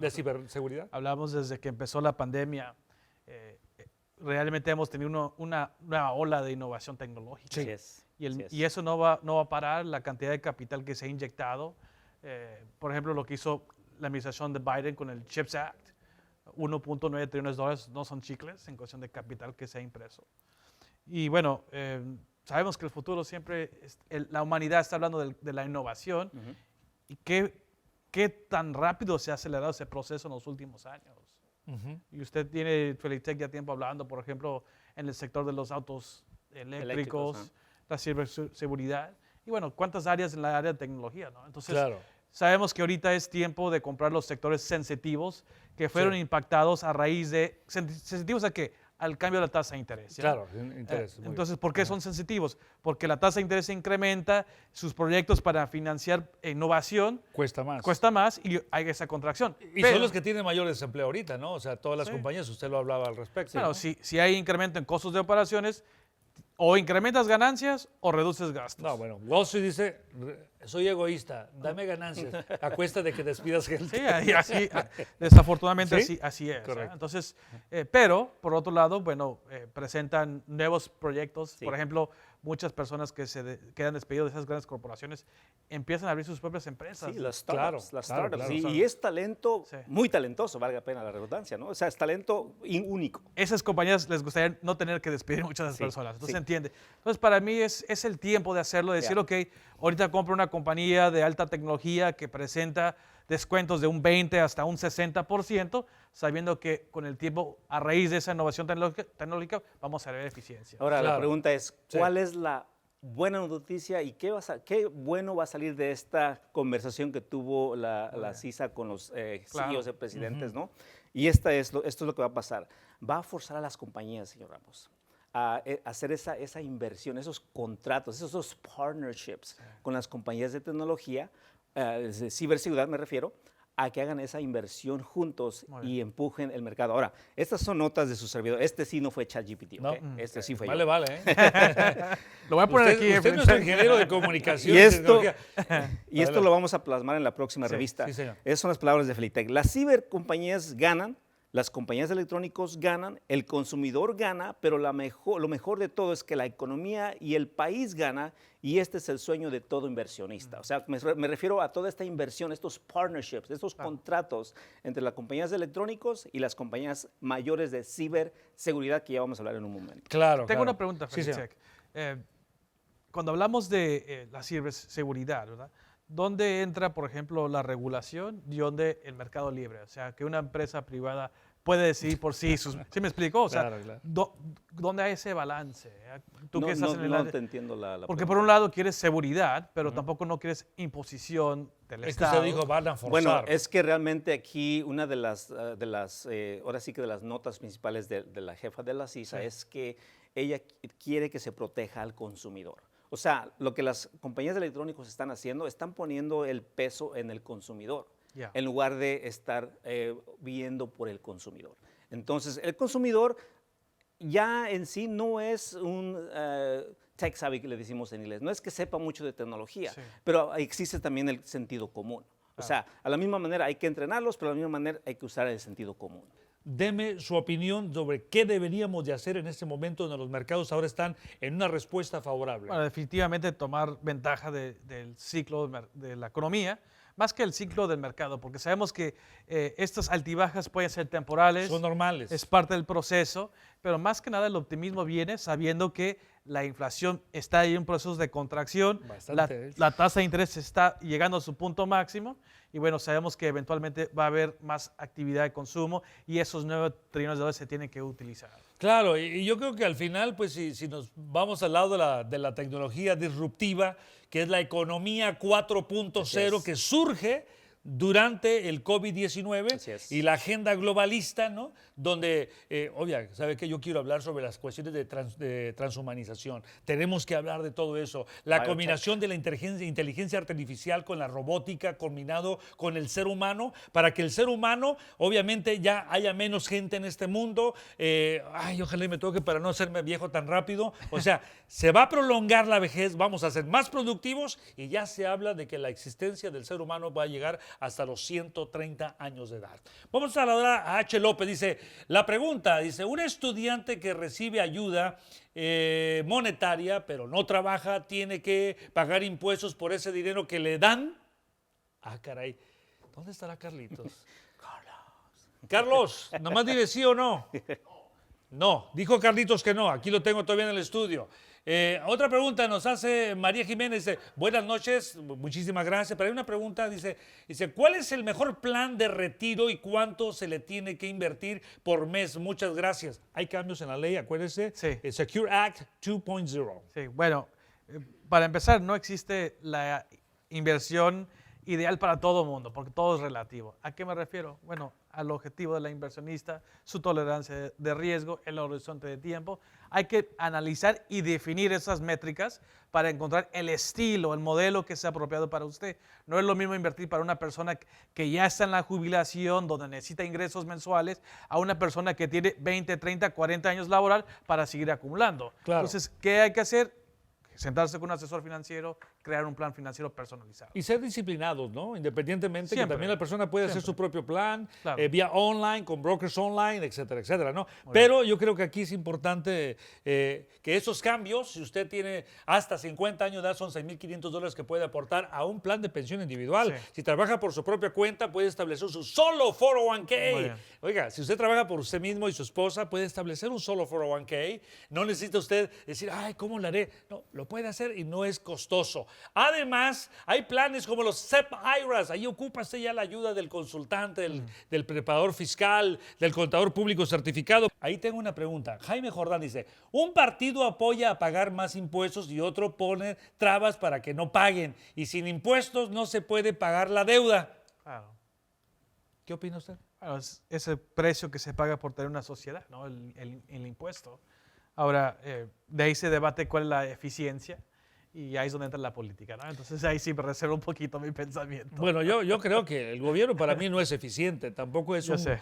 de ciberseguridad?
Hablamos desde que empezó la pandemia. Realmente hemos tenido una nueva ola de innovación tecnológica.
Sí.
Y eso no va a parar la cantidad de capital que se ha inyectado. Por ejemplo, lo que hizo la administración de Biden con el CHIPS Act, $1.9 trillones no son chicles en cuestión de capital que se ha impreso. Y bueno, sabemos que el futuro siempre, la humanidad está hablando de la innovación y qué tan rápido se ha acelerado ese proceso en los últimos años. Y usted tiene, Felitec, ya tiempo hablando, por ejemplo, en el sector de los autos eléctricos, la ciberseguridad, y bueno, cuántas áreas en la área de tecnología, ¿no? Entonces, sabemos que ahorita es tiempo de comprar los sectores sensitivos que fueron impactados a raíz de, ¿sensitivos a qué? al cambio de la tasa de interés. ¿ya?
Claro, interés. muy
Entonces,
bien.
¿por qué son sensitivos? Porque la tasa de interés incrementa, sus proyectos para financiar innovación
Cuesta más.
cuesta más y hay esa contracción.
Y
Pero,
son los que tienen mayor desempleo ahorita, ¿no? O sea, todas las
Sí.
compañías, usted lo hablaba al respecto.
claro,
¿no?
si hay incremento en costos de operaciones, o incrementas ganancias o reduces gastos.
No, bueno, Wall Street dice, soy egoísta, dame ganancias, a cuesta de que despidas gente.
Sí, así, desafortunadamente
¿Sí?
así es.
Correcto.
Entonces, pero por otro lado, bueno, presentan nuevos proyectos.
Sí.
Por ejemplo, muchas personas que quedan despedidos de esas grandes corporaciones empiezan a abrir sus propias empresas.
Sí, las
Claro,
startups. Las
claro,
startups.
claro.
Y es talento
Sí.
muy talentoso, valga la pena la redundancia, ¿no? O sea, es talento único.
Esas compañías les gustaría no tener que despedir muchas de las
Sí,
personas. Entonces,
sí.
se entiende. Entonces, para mí es el tiempo de hacerlo, de decir,
Ya.
ok, ahorita compro una compañía de alta tecnología que presenta descuentos de un 20 hasta un 60%, sabiendo que con el tiempo, a raíz de esa innovación tecnológica, vamos a ver eficiencia.
Ahora,
Claro.
la pregunta es,
Sí.
¿cuál es la buena noticia y qué bueno va a salir de esta conversación que tuvo la CISA con los
Claro.
CEOs de presidentes, ¿no? Y esto es lo que va a pasar. Va a forzar a las compañías, señor Ramos, a hacer esa inversión, esos contratos, esos partnerships con las compañías de tecnología, de ciberseguridad me refiero, a que hagan esa inversión juntos
Muy
y empujen el mercado. Ahora, estas son notas de su servidor. Este sí no fue ChatGPT,
No.
¿ok? Este sí fue
Vale,
yo.
vale, ¿eh?
Lo voy a poner
Usted,
aquí.
usted es nuestro ingeniero de comunicación.
Y esto,
tecnología.
y esto lo vamos a plasmar en la próxima
Sí,
revista.
sí, señor.
Esas son las palabras de Felitec. Las cibercompañías ganan, las compañías de electrónicos ganan, el consumidor gana, pero lo mejor de todo es que la economía y el país gana, y este es el sueño de todo inversionista. O sea, me refiero a toda esta inversión, estos partnerships, estos contratos entre las compañías de electrónicos y las compañías mayores de ciberseguridad, que ya vamos a hablar en un momento.
Claro,
Tengo
claro.
una pregunta,
Sí, señor.
Felix. Cuando hablamos de la ciberseguridad, ¿verdad? ¿Dónde entra, por ejemplo, la regulación y dónde el mercado libre? O sea, que una empresa privada puede decidir por sí. ¿Sí me explico? O sea,
Claro, claro.
¿dónde hay ese balance? Tú
No,
que estás
no,
en el
no
área-
te entiendo la
Porque
pregunta.
por un lado quieres seguridad, pero tampoco no quieres imposición del
Es que
Estado.
usted dijo, van a forzar.
Bueno, es que realmente aquí una de las, ahora sí que de las notas principales de la jefa de la CISA
Sí.
es que ella quiere que se proteja al consumidor. O sea, lo que las compañías de electrónicos están haciendo, están poniendo el peso en el consumidor,
Ya.
en lugar de estar viendo por el consumidor. Entonces, el consumidor ya en sí no es un tech savvy, que le decimos en inglés, no es que sepa mucho de tecnología,
Sí.
pero existe también el sentido común. O sea, a la misma manera hay que entrenarlos, pero a la misma manera hay que usar el sentido común.
Deme su opinión sobre qué deberíamos de hacer en este momento donde los mercados ahora están en una respuesta favorable.
Bueno, definitivamente tomar ventaja del ciclo de la economía, más que el ciclo del mercado, porque sabemos que estas altibajas pueden ser temporales.
Son normales.
Es parte del proceso, pero más que nada el optimismo viene sabiendo que la inflación está ahí en un proceso de contracción,
Bastante.
la tasa de interés está llegando a su punto máximo y bueno, sabemos que eventualmente va a haber más actividad de consumo y esos 9 trillones de dólares se tienen que utilizar.
Claro, y yo creo que al final, pues si nos vamos al lado de la tecnología disruptiva, que es la economía 4.0 que surge durante el COVID-19
Así es.
y la agenda globalista, ¿no? Donde, obvia, ¿sabe qué? Yo quiero hablar sobre las cuestiones de transhumanización. Tenemos que hablar de todo eso. La
Biotech.
combinación de la inteligencia artificial con la robótica, combinado con el ser humano, para que el ser humano, obviamente, ya haya menos gente en este mundo. Ojalá y me toque para no hacerme viejo tan rápido. O sea, se va a prolongar la vejez, vamos a ser más productivos y ya se habla de que la existencia del ser humano va a llegar hasta los 130 años de edad. Vamos a saludar a H. López. Dice, la pregunta, dice, un estudiante que recibe ayuda monetaria, pero no trabaja, tiene que pagar impuestos por ese dinero que le dan. Ah, caray, ¿dónde estará Carlitos? Carlos, nomás dile sí o no. No, dijo Carlitos que no, aquí lo tengo todavía en el estudio. Otra pregunta nos hace María Jiménez, dice, buenas noches, muchísimas gracias, pero hay una pregunta, dice, ¿cuál es el mejor plan de retiro y cuánto se le tiene que invertir por mes? Muchas gracias. Hay cambios en la ley, acuérdese,
Sí.
Secure Act 2.0.
Sí, bueno, para empezar, no existe la inversión ideal para todo el mundo, porque todo es relativo. ¿A qué me refiero? Bueno, al objetivo de la inversionista, su tolerancia de riesgo, el horizonte de tiempo. Hay que analizar y definir esas métricas para encontrar el estilo, el modelo que sea apropiado para usted. No es lo mismo invertir para una persona que ya está en la jubilación, donde necesita ingresos mensuales, a una persona que tiene 20, 30, 40 años laboral para seguir acumulando.
Claro.
Entonces, ¿qué hay que hacer? Sentarse con un asesor financiero, crear un plan financiero personalizado.
Y ser disciplinados, ¿no? Independientemente que
Siempre.
también la persona puede hacer su propio plan,
Claro.
vía online, con brokers online, etcétera, etcétera, ¿no? Pero yo creo que aquí es importante que esos cambios, si usted tiene hasta 50 años de edad, son $6,500 que puede aportar a un plan de pensión individual.
Sí.
Si trabaja por su propia cuenta, puede establecer su solo
Muy
401k.
bien.
Oiga, si usted trabaja por usted mismo y su esposa, puede establecer un solo 401k. No necesita usted decir, ay, ¿cómo lo haré? No, lo puede hacer y no es costoso. Además, hay planes como los SEP IRAs. Ahí ocupa usted ya la ayuda del consultante, del preparador fiscal, del contador público certificado. Ahí tengo una pregunta. Jaime Jordán dice, un partido apoya a pagar más impuestos y otro pone trabas para que no paguen. Y sin impuestos no se puede pagar la deuda.
Claro.
¿Qué opina usted?
Bueno, es ese precio que se paga por tener una sociedad, ¿no? El impuesto. Ahora, de ahí se debate cuál es la eficiencia y ahí es donde entra la política, ¿no? Entonces ahí sí me reservo un poquito mi pensamiento.
Bueno, yo creo que el gobierno para mí no es eficiente, tampoco es
Yo
un
sé,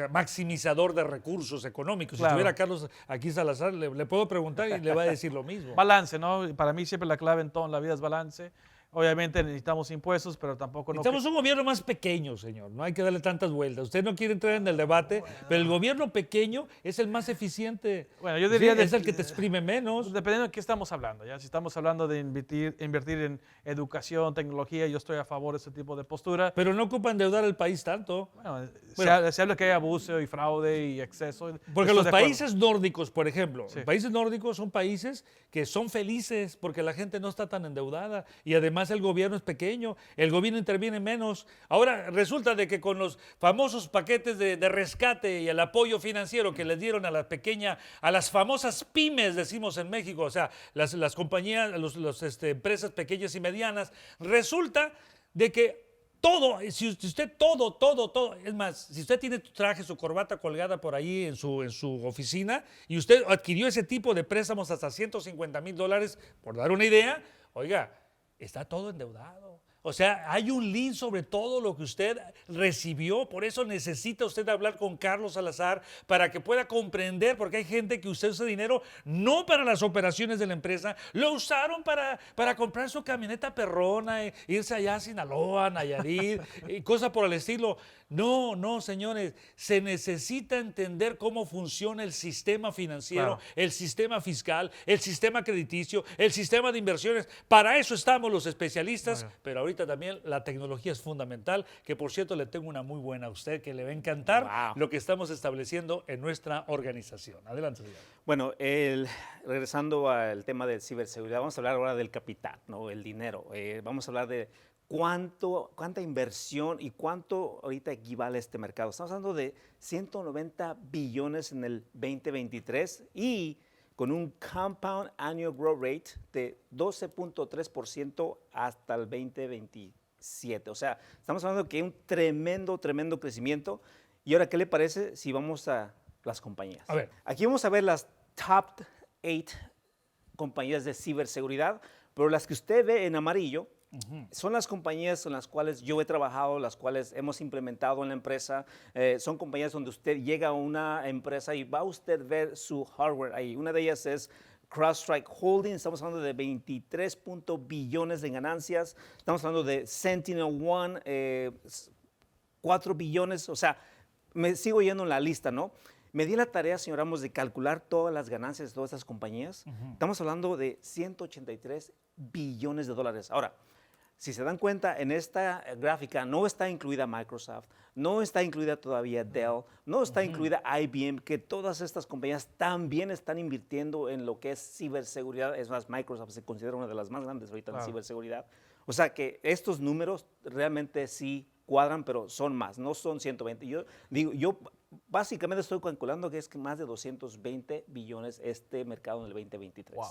maximizador de recursos económicos.
Claro.
Si estuviera Carlos aquí Salazar, le puedo preguntar y le va a decir lo mismo.
Balance, ¿no? Para mí siempre la clave en toda la vida es balance. Obviamente necesitamos impuestos, pero tampoco no...
Necesitamos un gobierno más pequeño, señor. No hay que darle tantas vueltas. Usted no quiere entrar en el debate, pero el gobierno pequeño es el más eficiente.
Bueno, yo diría...
Sí, es el que te exprime menos.
Dependiendo de qué estamos hablando, ¿ya? Si estamos hablando de invertir en educación, tecnología, yo estoy a favor de ese tipo de postura.
Pero no ocupa endeudar al país tanto.
Bueno,
Bueno.
se habla que hay abuso y fraude y exceso.
Porque
Estoy
los
de acuerdo.
países nórdicos, por ejemplo,
Sí.
los países nórdicos son países que son felices porque la gente no está tan endeudada y además el gobierno es pequeño, el gobierno interviene menos. Ahora resulta de que con los famosos paquetes de rescate y el apoyo financiero que les dieron a a las famosas pymes, decimos en México, o sea, las compañías, empresas pequeñas y medianas, resulta de que todo, si usted todo, es más, si usted tiene su traje, su corbata colgada por ahí en su oficina y usted adquirió ese tipo de préstamos hasta $150,000, por dar una idea, oiga, está todo endeudado. O sea, hay un lien sobre todo lo que usted recibió, por eso necesita usted hablar con Carlos Salazar para que pueda comprender, porque hay gente que usó ese dinero no para las operaciones de la empresa, lo usaron para comprar su camioneta perrona, irse allá a Sinaloa, Nayarit, y cosas por el estilo. No, señores, se necesita entender cómo funciona el sistema financiero,
Claro.
el sistema fiscal, el sistema crediticio, el sistema de inversiones. Para eso estamos los especialistas, pero ahorita también la tecnología es fundamental, que por cierto le tengo una muy buena a usted que le va a encantar
Wow.
lo que estamos estableciendo en nuestra organización. Adelante, señor.
Bueno, regresando al tema de ciberseguridad, vamos a hablar ahora del capital, ¿no? El dinero. Vamos a hablar de cuánta inversión y cuánto ahorita equivale a este mercado. Estamos hablando de 190 billones en el 2023 y con un compound annual growth rate de 12.3% hasta el 2027. O sea, estamos hablando que hay un tremendo crecimiento. Y ahora, ¿qué le parece si vamos a las compañías?
A ver.
Aquí vamos a ver las top 8 compañías de ciberseguridad, pero las que usted ve en amarillo son las compañías en las cuales yo he trabajado, las cuales hemos implementado en la empresa. Son compañías donde usted llega a una empresa y va a usted ver su hardware ahí. Una de ellas es CrowdStrike Holdings, estamos hablando de 23 billones de ganancias. Estamos hablando de SentinelOne, 4 billones. O sea, me sigo yendo en la lista, ¿no? Me di la tarea, señor Ramos, de calcular todas las ganancias de todas estas compañías. Estamos hablando de 183 billones de dólares. Ahora, si se dan cuenta, en esta gráfica no está incluida Microsoft, no está incluida todavía Dell, no está incluida IBM, que todas estas compañías también están invirtiendo en lo que es ciberseguridad. Es más, Microsoft se considera una de las más grandes ahorita en ciberseguridad. O sea que estos números realmente sí cuadran, pero son más, no son 120. Yo básicamente estoy calculando que es que más de 220 billones este mercado en el 2023.
Wow.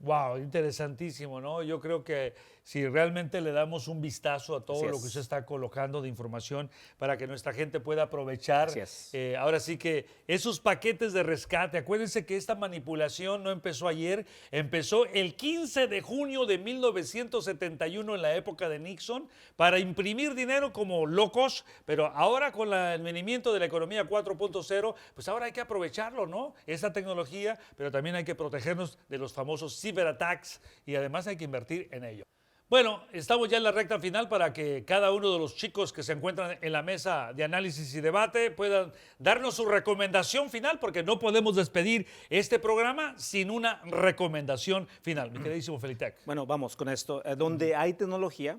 Wow, interesantísimo, ¿no? Yo creo que si realmente le damos un vistazo a todo
Así
lo
es.
que usted está colocando de información para que nuestra gente pueda aprovechar,
Así es.
ahora sí que esos paquetes de rescate, acuérdense que esta manipulación no empezó ayer, empezó el 15 de junio de 1971 en la época de Nixon para imprimir dinero como locos, pero ahora con el venimiento de la economía 4.0, pues ahora hay que aprovecharlo, ¿no? Esa tecnología, pero también hay que protegernos de los famosos cyberattacks y además hay que invertir en ello. Bueno, estamos ya en la recta final para que cada uno de los chicos que se encuentran en la mesa de análisis y debate puedan darnos su recomendación final, porque no podemos despedir este programa sin una recomendación final. Mi queridísimo Felitec.
Bueno, vamos con esto. Donde hay tecnología,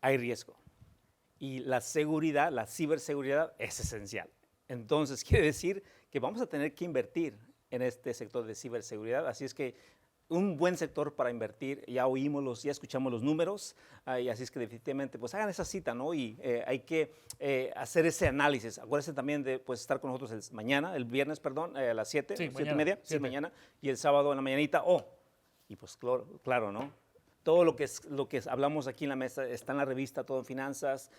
hay riesgo. Y la seguridad, la ciberseguridad es esencial. Entonces, quiere decir que vamos a tener que invertir en este sector de ciberseguridad. Así es que un buen sector para invertir, ya ya escuchamos los números, y así es que definitivamente pues hagan esa cita, ¿no? Y hay que hacer ese análisis. Acuérdense también de pues, estar con nosotros el viernes, perdón, a las 7,
Sí,
7:30, sí,
7.
mañana, y el sábado en la mañanita, y pues claro, ¿no? Todo lo que hablamos aquí en la mesa está en la revista Todo en Finanzas.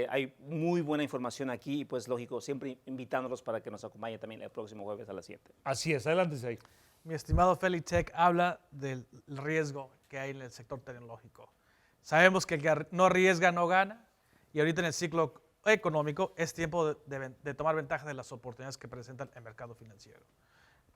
Hay muy buena información aquí y pues lógico, siempre invitándolos para que nos acompañen también el próximo jueves a las 7.
Así es, adelante, Zay.
Mi estimado Felitec habla del riesgo que hay en el sector tecnológico. Sabemos que el que no arriesga no gana y ahorita en el ciclo económico es tiempo de tomar ventaja de las oportunidades que presenta el mercado financiero.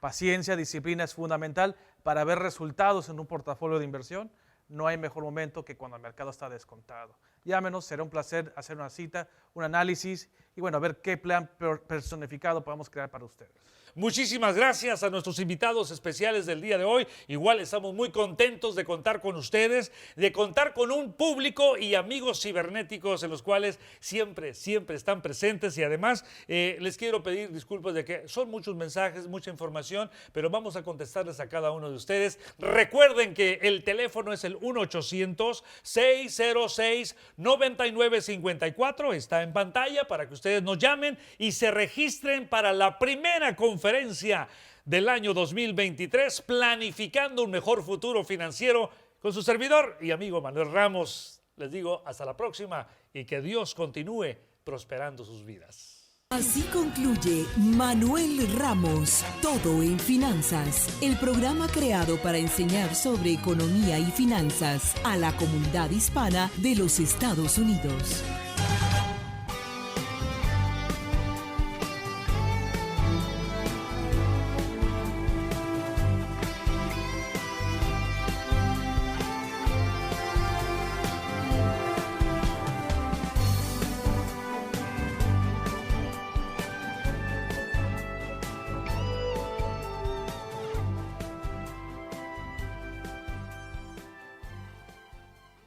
Paciencia, disciplina es fundamental para ver resultados en un portafolio de inversión. No hay mejor momento que cuando el mercado está descontado. Llámenos, será un placer hacer una cita, un análisis y bueno, a ver qué plan personificado podemos crear para ustedes.
Muchísimas gracias a nuestros invitados especiales del día de hoy. Igual estamos muy contentos de contar con ustedes, de contar con un público y amigos cibernéticos en los cuales siempre están presentes y además les quiero pedir disculpas de que son muchos mensajes, mucha información, pero vamos a contestarles a cada uno de ustedes. Recuerden que el teléfono es el 1-800-606-9954, está en pantalla para que ustedes nos llamen y se registren para la primera conferencia del año 2023, planificando un mejor futuro financiero con su servidor y amigo Manuel Ramos. Les digo hasta la próxima y que Dios continúe prosperando sus vidas.
Así concluye Manuel Ramos, Todo en Finanzas, el programa creado para enseñar sobre economía y finanzas a la comunidad hispana de los Estados Unidos.